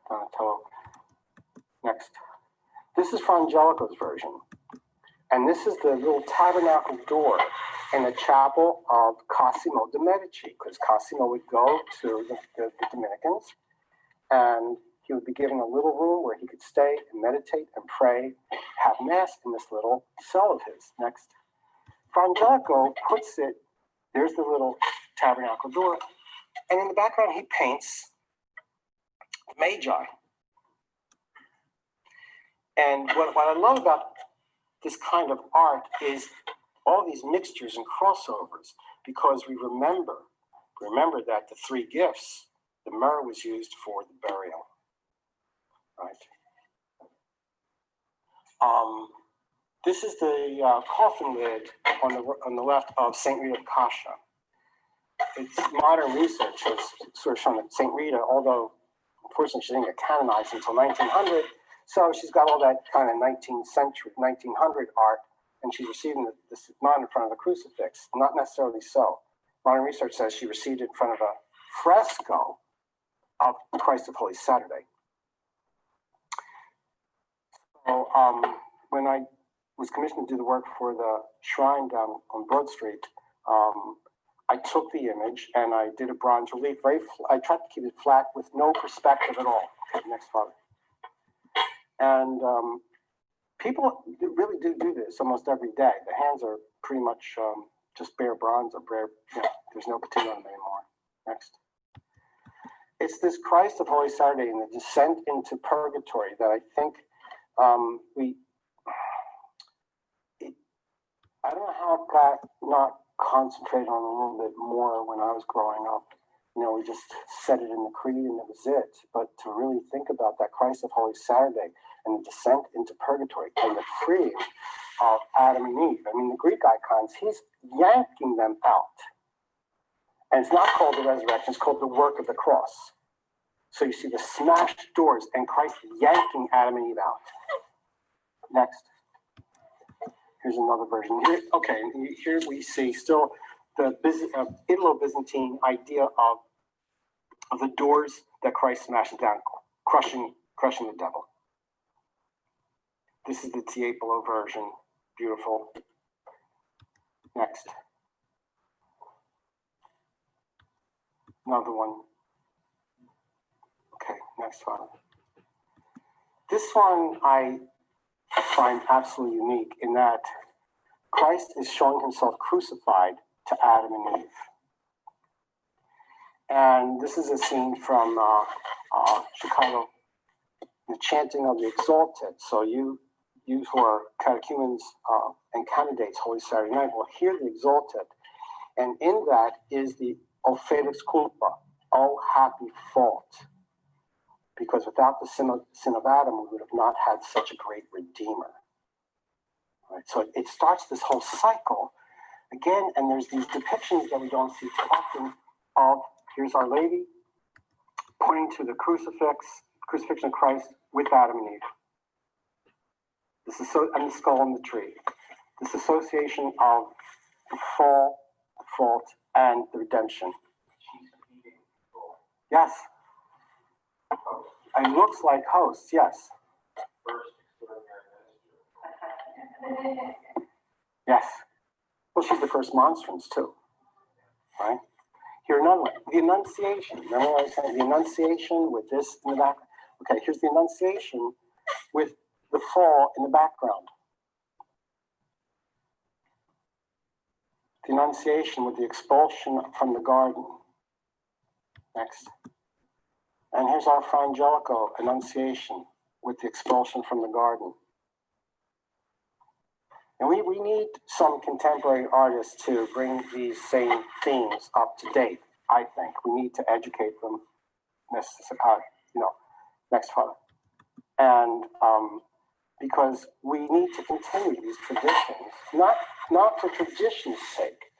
Donatello. Next. This is Fra Angelico's version. And this is the little tabernacle door in the chapel of Cosimo de' Medici, because Cosimo would go to the Dominicans, and he would be given a little room where he could stay and meditate and pray, have mass in this little cell of his. Next. Fra Angelico puts it, there's the little tabernacle door, and in the background he paints the Magi. And what I love about this kind of art is all these mixtures and crossovers, because we remember that the three gifts, the myrrh was used for the burial, right? This is the coffin lid on the left of Saint Rita of Cascia. It's modern research has sort of shown that Saint Rita, although unfortunately she didn't get canonized until 1900, so she's got all that kind of 19th century, 1900 art and she's receiving this not in front of the crucifix. Not necessarily so. Modern research says she received it in front of a fresco of Christ of Holy Saturday. So when I was commissioned to do the work for the shrine down on Broad Street, I took the image and I did a bronze relief. I tried to keep it flat with no perspective at all. Okay, next slide. And people really do this almost every day. The hands are pretty much just bare bronze or bare, there's no patina on them anymore. Next. It's this Christ of Holy Saturday and the descent into purgatory that I think I don't know how it got not concentrated on a little bit more when I was growing up. We just said it in the creed and that was it. But to really think about that Christ of Holy Saturday and the descent into purgatory and the freeing of Adam and Eve. I mean, the Greek icons, he's yanking them out. And it's not called the resurrection, it's called the work of the cross. So you see the smashed doors and Christ yanking Adam and Eve out. Next. Here's another version. Here we see still the Italo-Byzantine idea of the doors that Christ smashes down, crushing the devil. This is the Tiepolo version. Beautiful. Next. Another one. Okay, next one. This one I find absolutely unique in that Christ is showing himself crucified to Adam and Eve. And this is a scene from Chicago, the chanting of the Exalted. So you who are catechumens and candidates Holy Saturday night will hear the Exalted. And in that is the O Felix Culpa, O happy fault. Because without the sin of Adam, we would have not had such a great Redeemer. Right? So it starts this whole cycle again, and there's these depictions that we don't see too often of, here's Our Lady pointing to the crucifixion of Christ with Adam and Eve. And the skull on the tree. This association of the fall, the fault, and the redemption. Yes. It looks like hosts, yes. Yes. Well, she's the first monstrance too, right? Here, another one. The Annunciation. Remember what I was saying? The Annunciation with this in the back. Okay, here's the Annunciation with the fall in the background. The Annunciation with the expulsion from the garden. Next. And here's our Fra Angelico Annunciation with the expulsion from the garden. And we need some contemporary artists to bring these same themes up to date, I think. We need to educate them, next Father. And because we need to continue these traditions, not for tradition's sake,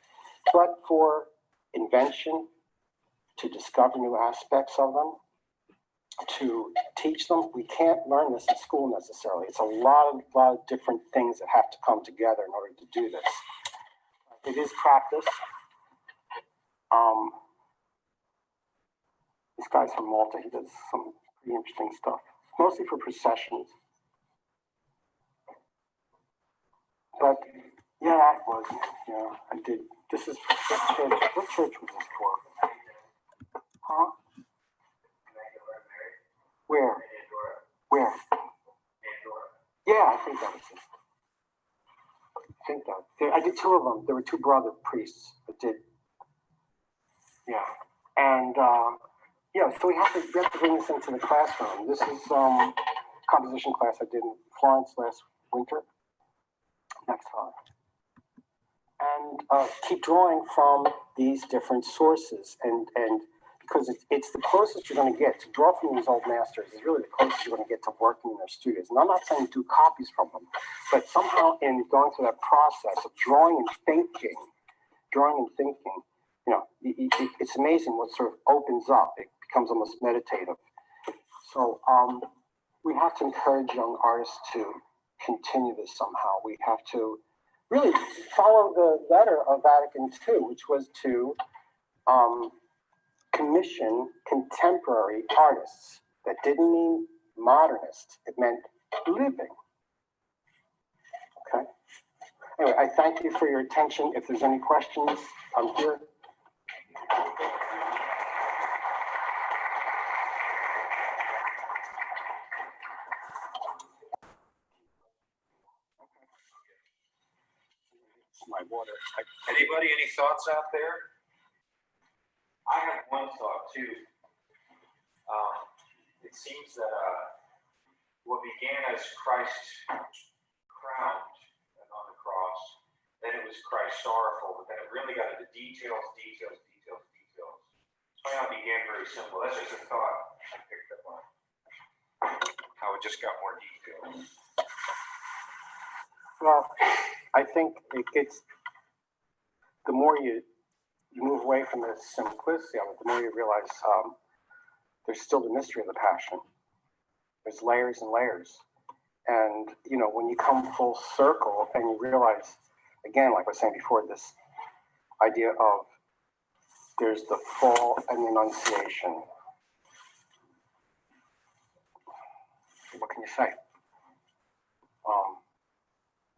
but for invention, to discover new aspects of them, to teach them. We can't learn this in school necessarily. It's a lot of different things that have to come together in order to do this. It is practice. This guy's from Malta. He does some pretty interesting stuff, mostly for processions. But yeah, it was. Yeah, I did. This is what church. What church was this for? Huh? Where? Where? Yeah, I think that was it. I did two of them. There were two brother priests that did. Yeah, and so we have to bring this into the classroom. This is composition class I did in Florence last winter. Next slide. And keep drawing from these different sources and because it's the closest you're going to get to draw from these old masters is really the closest you're going to get to working in their studios. And I'm not saying do copies from them, but somehow in going through that process of drawing and thinking, it's amazing what sort of opens up. It becomes almost meditative. So we have to encourage young artists to continue this somehow. We have to really follow the letter of Vatican II, which was to commission contemporary artists. That didn't mean modernist, it meant living. Okay? Anyway, I thank you for your attention. If there's any questions, I'm here. My water. Anybody, any thoughts out there? I have one thought too. It seems that what began as Christ crowned on the cross, then it was Christ sorrowful, but then it really got into details. So how it began very simple. That's just a thought I picked up on. How it just got more detailed. Well, I think it gets, the more you move away from the simplicity of it, the more you realize there's still the mystery of the Passion. There's layers and layers. And, you know, when you come full circle and you realize, again, like I was saying before, this idea of there's the fall and the Annunciation. What can you say?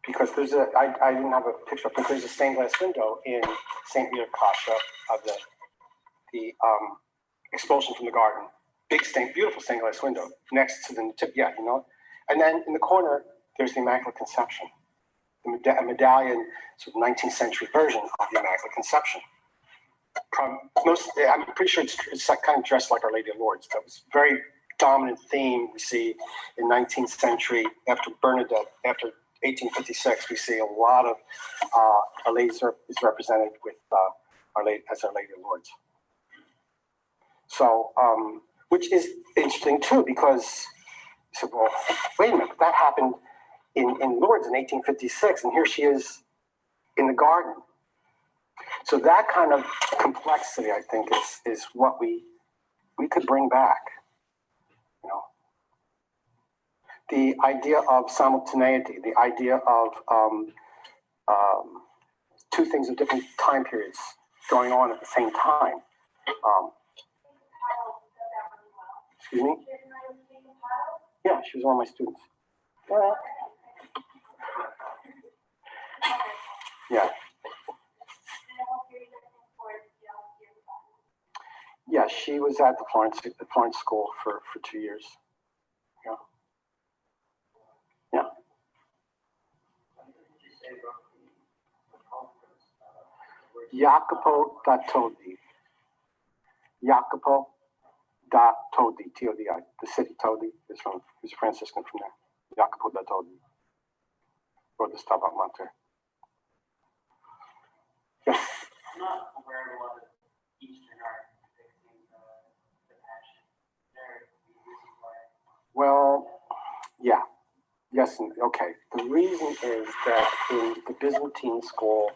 Because there's I didn't have a picture, but there's a stained glass window in St. Rita Kasha of the expulsion from the garden. Big beautiful stained glass window next to the tip. Yeah, you know. And then in the corner, there's the Immaculate Conception, a medallion, sort of 19th century version of the Immaculate Conception. I'm pretty sure it's like kind of dressed like Our Lady of Lourdes. That was a very dominant theme we see in 19th century after Bernadette, after 1856. We see a lot of Our Lady is represented with Our Lady as Our Lady of Lourdes. So, which is interesting too, because you said, well, wait a minute, that happened in Lourdes in 1856, and here she is in the garden. So that kind of complexity, I think, is what we could bring back. You know, the idea of simultaneity, the idea of two things of different time periods going on at the same time. Excuse me? Yeah, she was one of my students. Yeah. Yeah, she was at the Florence School for 2 years. Yeah. Yeah. Jacopo da Todi. Jacopo da Todi, T-O-D-I. The city Todi is he's a Franciscan from there. Jacopo da Todi. Wrote the Stabat Mater. Yes. I'm not aware of a lot of Eastern art depicting the Passion. Well, yeah. Yes, okay. The reason is that in the Byzantine school,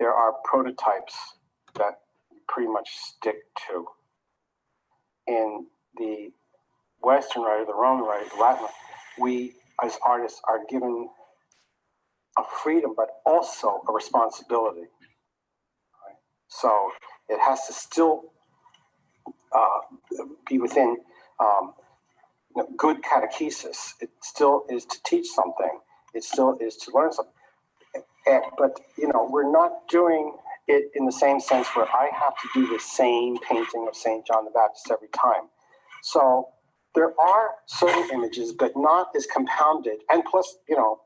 there are prototypes that you pretty much stick to. In the Western rite, the Roman rite, the Latin rite, we as artists are given a freedom, but also a responsibility. Right? So it has to still be within good catechesis. It still is to teach something. It still is to learn something. But, you know, we're not doing it in the same sense where I have to do the same painting of St. John the Baptist every time. So there are certain images, but not as compounded. And plus, you know,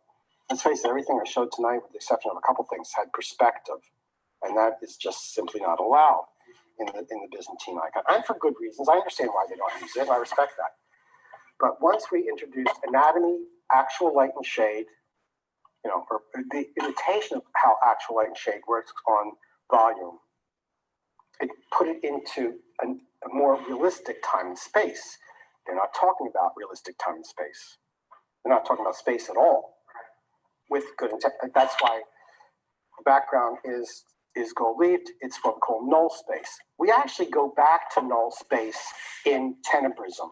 let's face it, everything I showed tonight, with the exception of a couple things, had perspective. And that is just simply not allowed in the Byzantine icon. And for good reasons. I understand why they don't use it. I respect that. But once we introduced anatomy, actual light and shade, you know, or the imitation of how actual light and shade works on volume, it put it into a more realistic time and space. They're not talking about realistic time and space. They're not talking about space at all. With good intent, that's why the background is gold leafed. It's what we call null space. We actually go back to null space in tenebrism.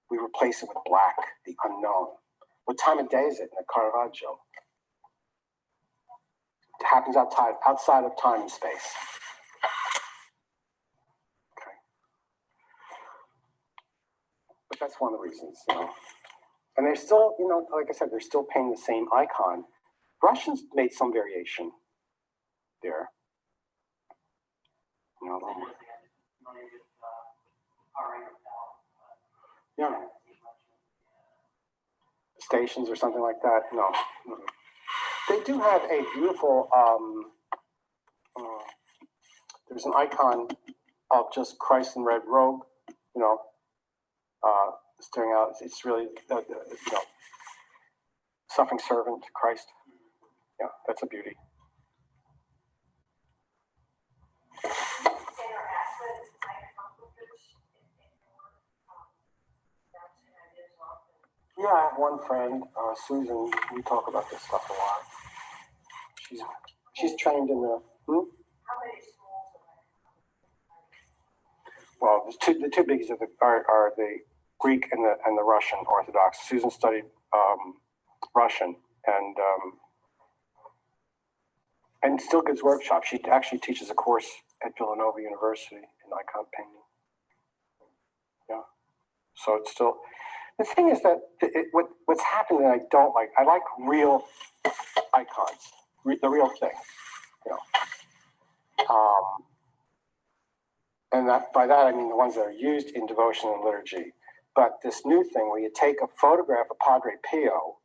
We replace it with black, the unknown. What time of day is it in the Caravaggio? It happens outside of time and space. Okay. But that's one of the reasons, you know. And they're still, you know, like I said, they're still painting the same icon. Russians made some variation there. You know, yeah. Stations or something like that. No. They do have a beautiful, there's an icon of just Christ in red robe, you know, staring out. It's really, you know, suffering servant to Christ. Yeah, that's a beauty. Yeah, I have one friend, Susan. We talk about this stuff a lot. She's trained in the. Well, the two biggies are the Greek and the Russian Orthodox. Susan studied Russian and still gives workshops. She actually teaches a course at Villanova University in icon painting. Yeah, so it's still. The thing is that what's happening that I don't like. I like real icons, the real thing, you know. And that by that I mean the ones that are used in devotion and liturgy. But this new thing where you take a photograph of Padre Pio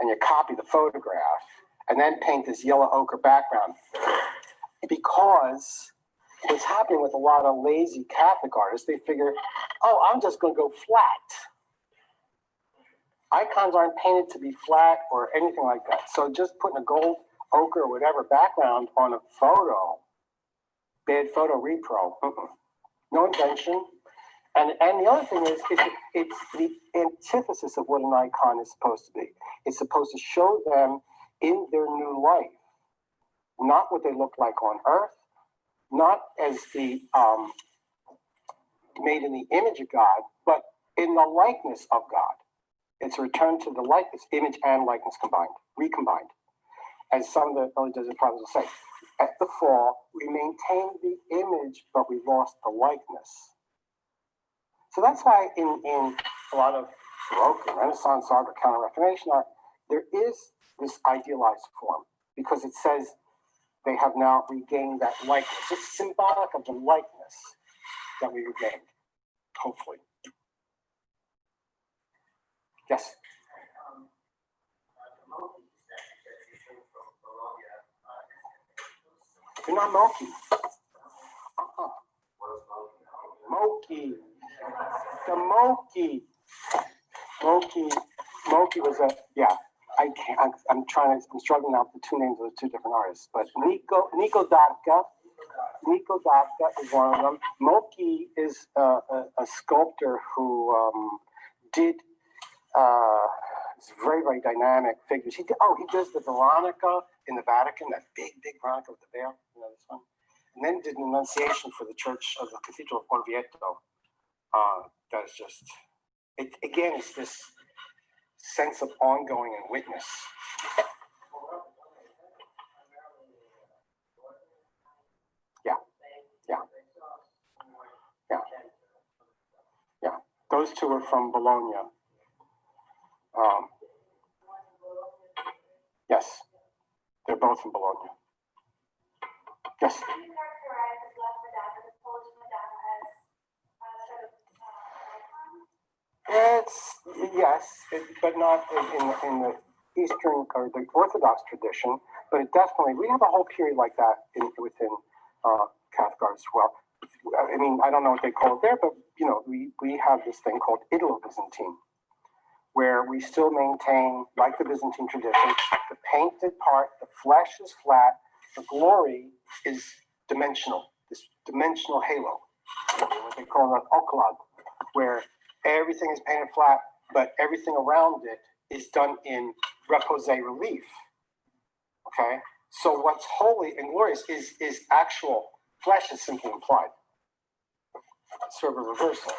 and you copy the photograph and then paint this yellow ochre background, because what's happening with a lot of lazy Catholic artists, they figure, oh, I'm just going to go flat. Icons aren't painted to be flat or anything like that. So just putting a gold, ochre, or whatever background on a photo, bad photo repro, no invention. And the other thing is, it's the antithesis of what an icon is supposed to be. It's supposed to show them in their new life, not what they look like on earth, not as the made in the image of God, but in the likeness of God. It's a return to the likeness, image and likeness combined, recombined. As some of the early Desert Fathers will say, at the fall, we maintained the image, but we lost the likeness. So that's why in a lot of Baroque and Renaissance art or Counter-Reformation art, there is this idealized form, because it says they have now regained that likeness. It's symbolic of the likeness that we regained, hopefully. Yes? You're not Moki. Moki. The Moki. Moki was a, yeah. I'm struggling out the two names of the two different artists, but Nico Dapka is one of them. Moki is a sculptor who did very, very dynamic figures. He does the Veronica in the Vatican, that big Veronica with the veil, you know, this one. And then did an Annunciation for the Church of the Cathedral of Orvieto. That's just, again, it's this sense of ongoing and witness. Yeah. Those two are from Bologna. Yes, they're both from Bologna. Yes. But not in the Eastern or the Orthodox tradition. But it definitely, we have a whole period like that within Catholic art as well. I mean, I don't know what they call it there, but you know, we have this thing called Italo-Byzantine, where we still maintain, like the Byzantine tradition, the painted part, the flesh is flat, the glory is dimensional, this dimensional halo, what they call an oklad, where everything is painted flat, but everything around it is done in repose relief. Okay? So what's holy and glorious is actual, flesh is simply implied. Sort of a reversal.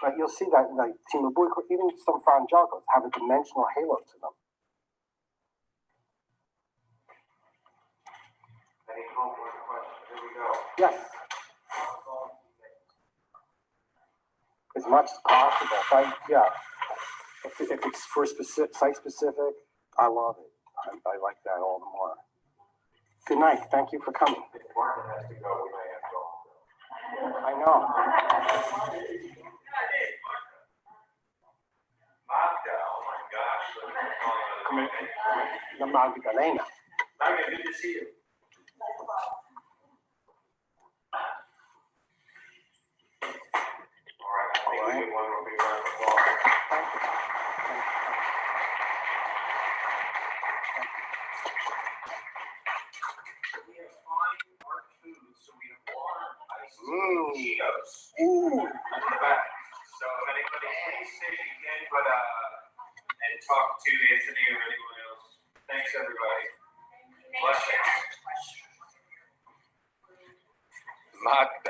But you'll see that like even some Frangelicals have a dimensional halo to them. Yes. As much as possible. If it's for specific, site specific, I love it. I like that all the more. Good night. Thank you for coming. If Martin has to go, we may have to all go. I know. Magda, oh my gosh. The Magdalena. Magda, good to see you. All right, I think we have one more big round of applause. Thank you. We have fine art food, so we have water, ice, Mmm. Cheetos Ooh. in the back. So if anybody, please say you can, but and talk to Anthony or anyone else. Thanks, everybody. Blessings. Magda.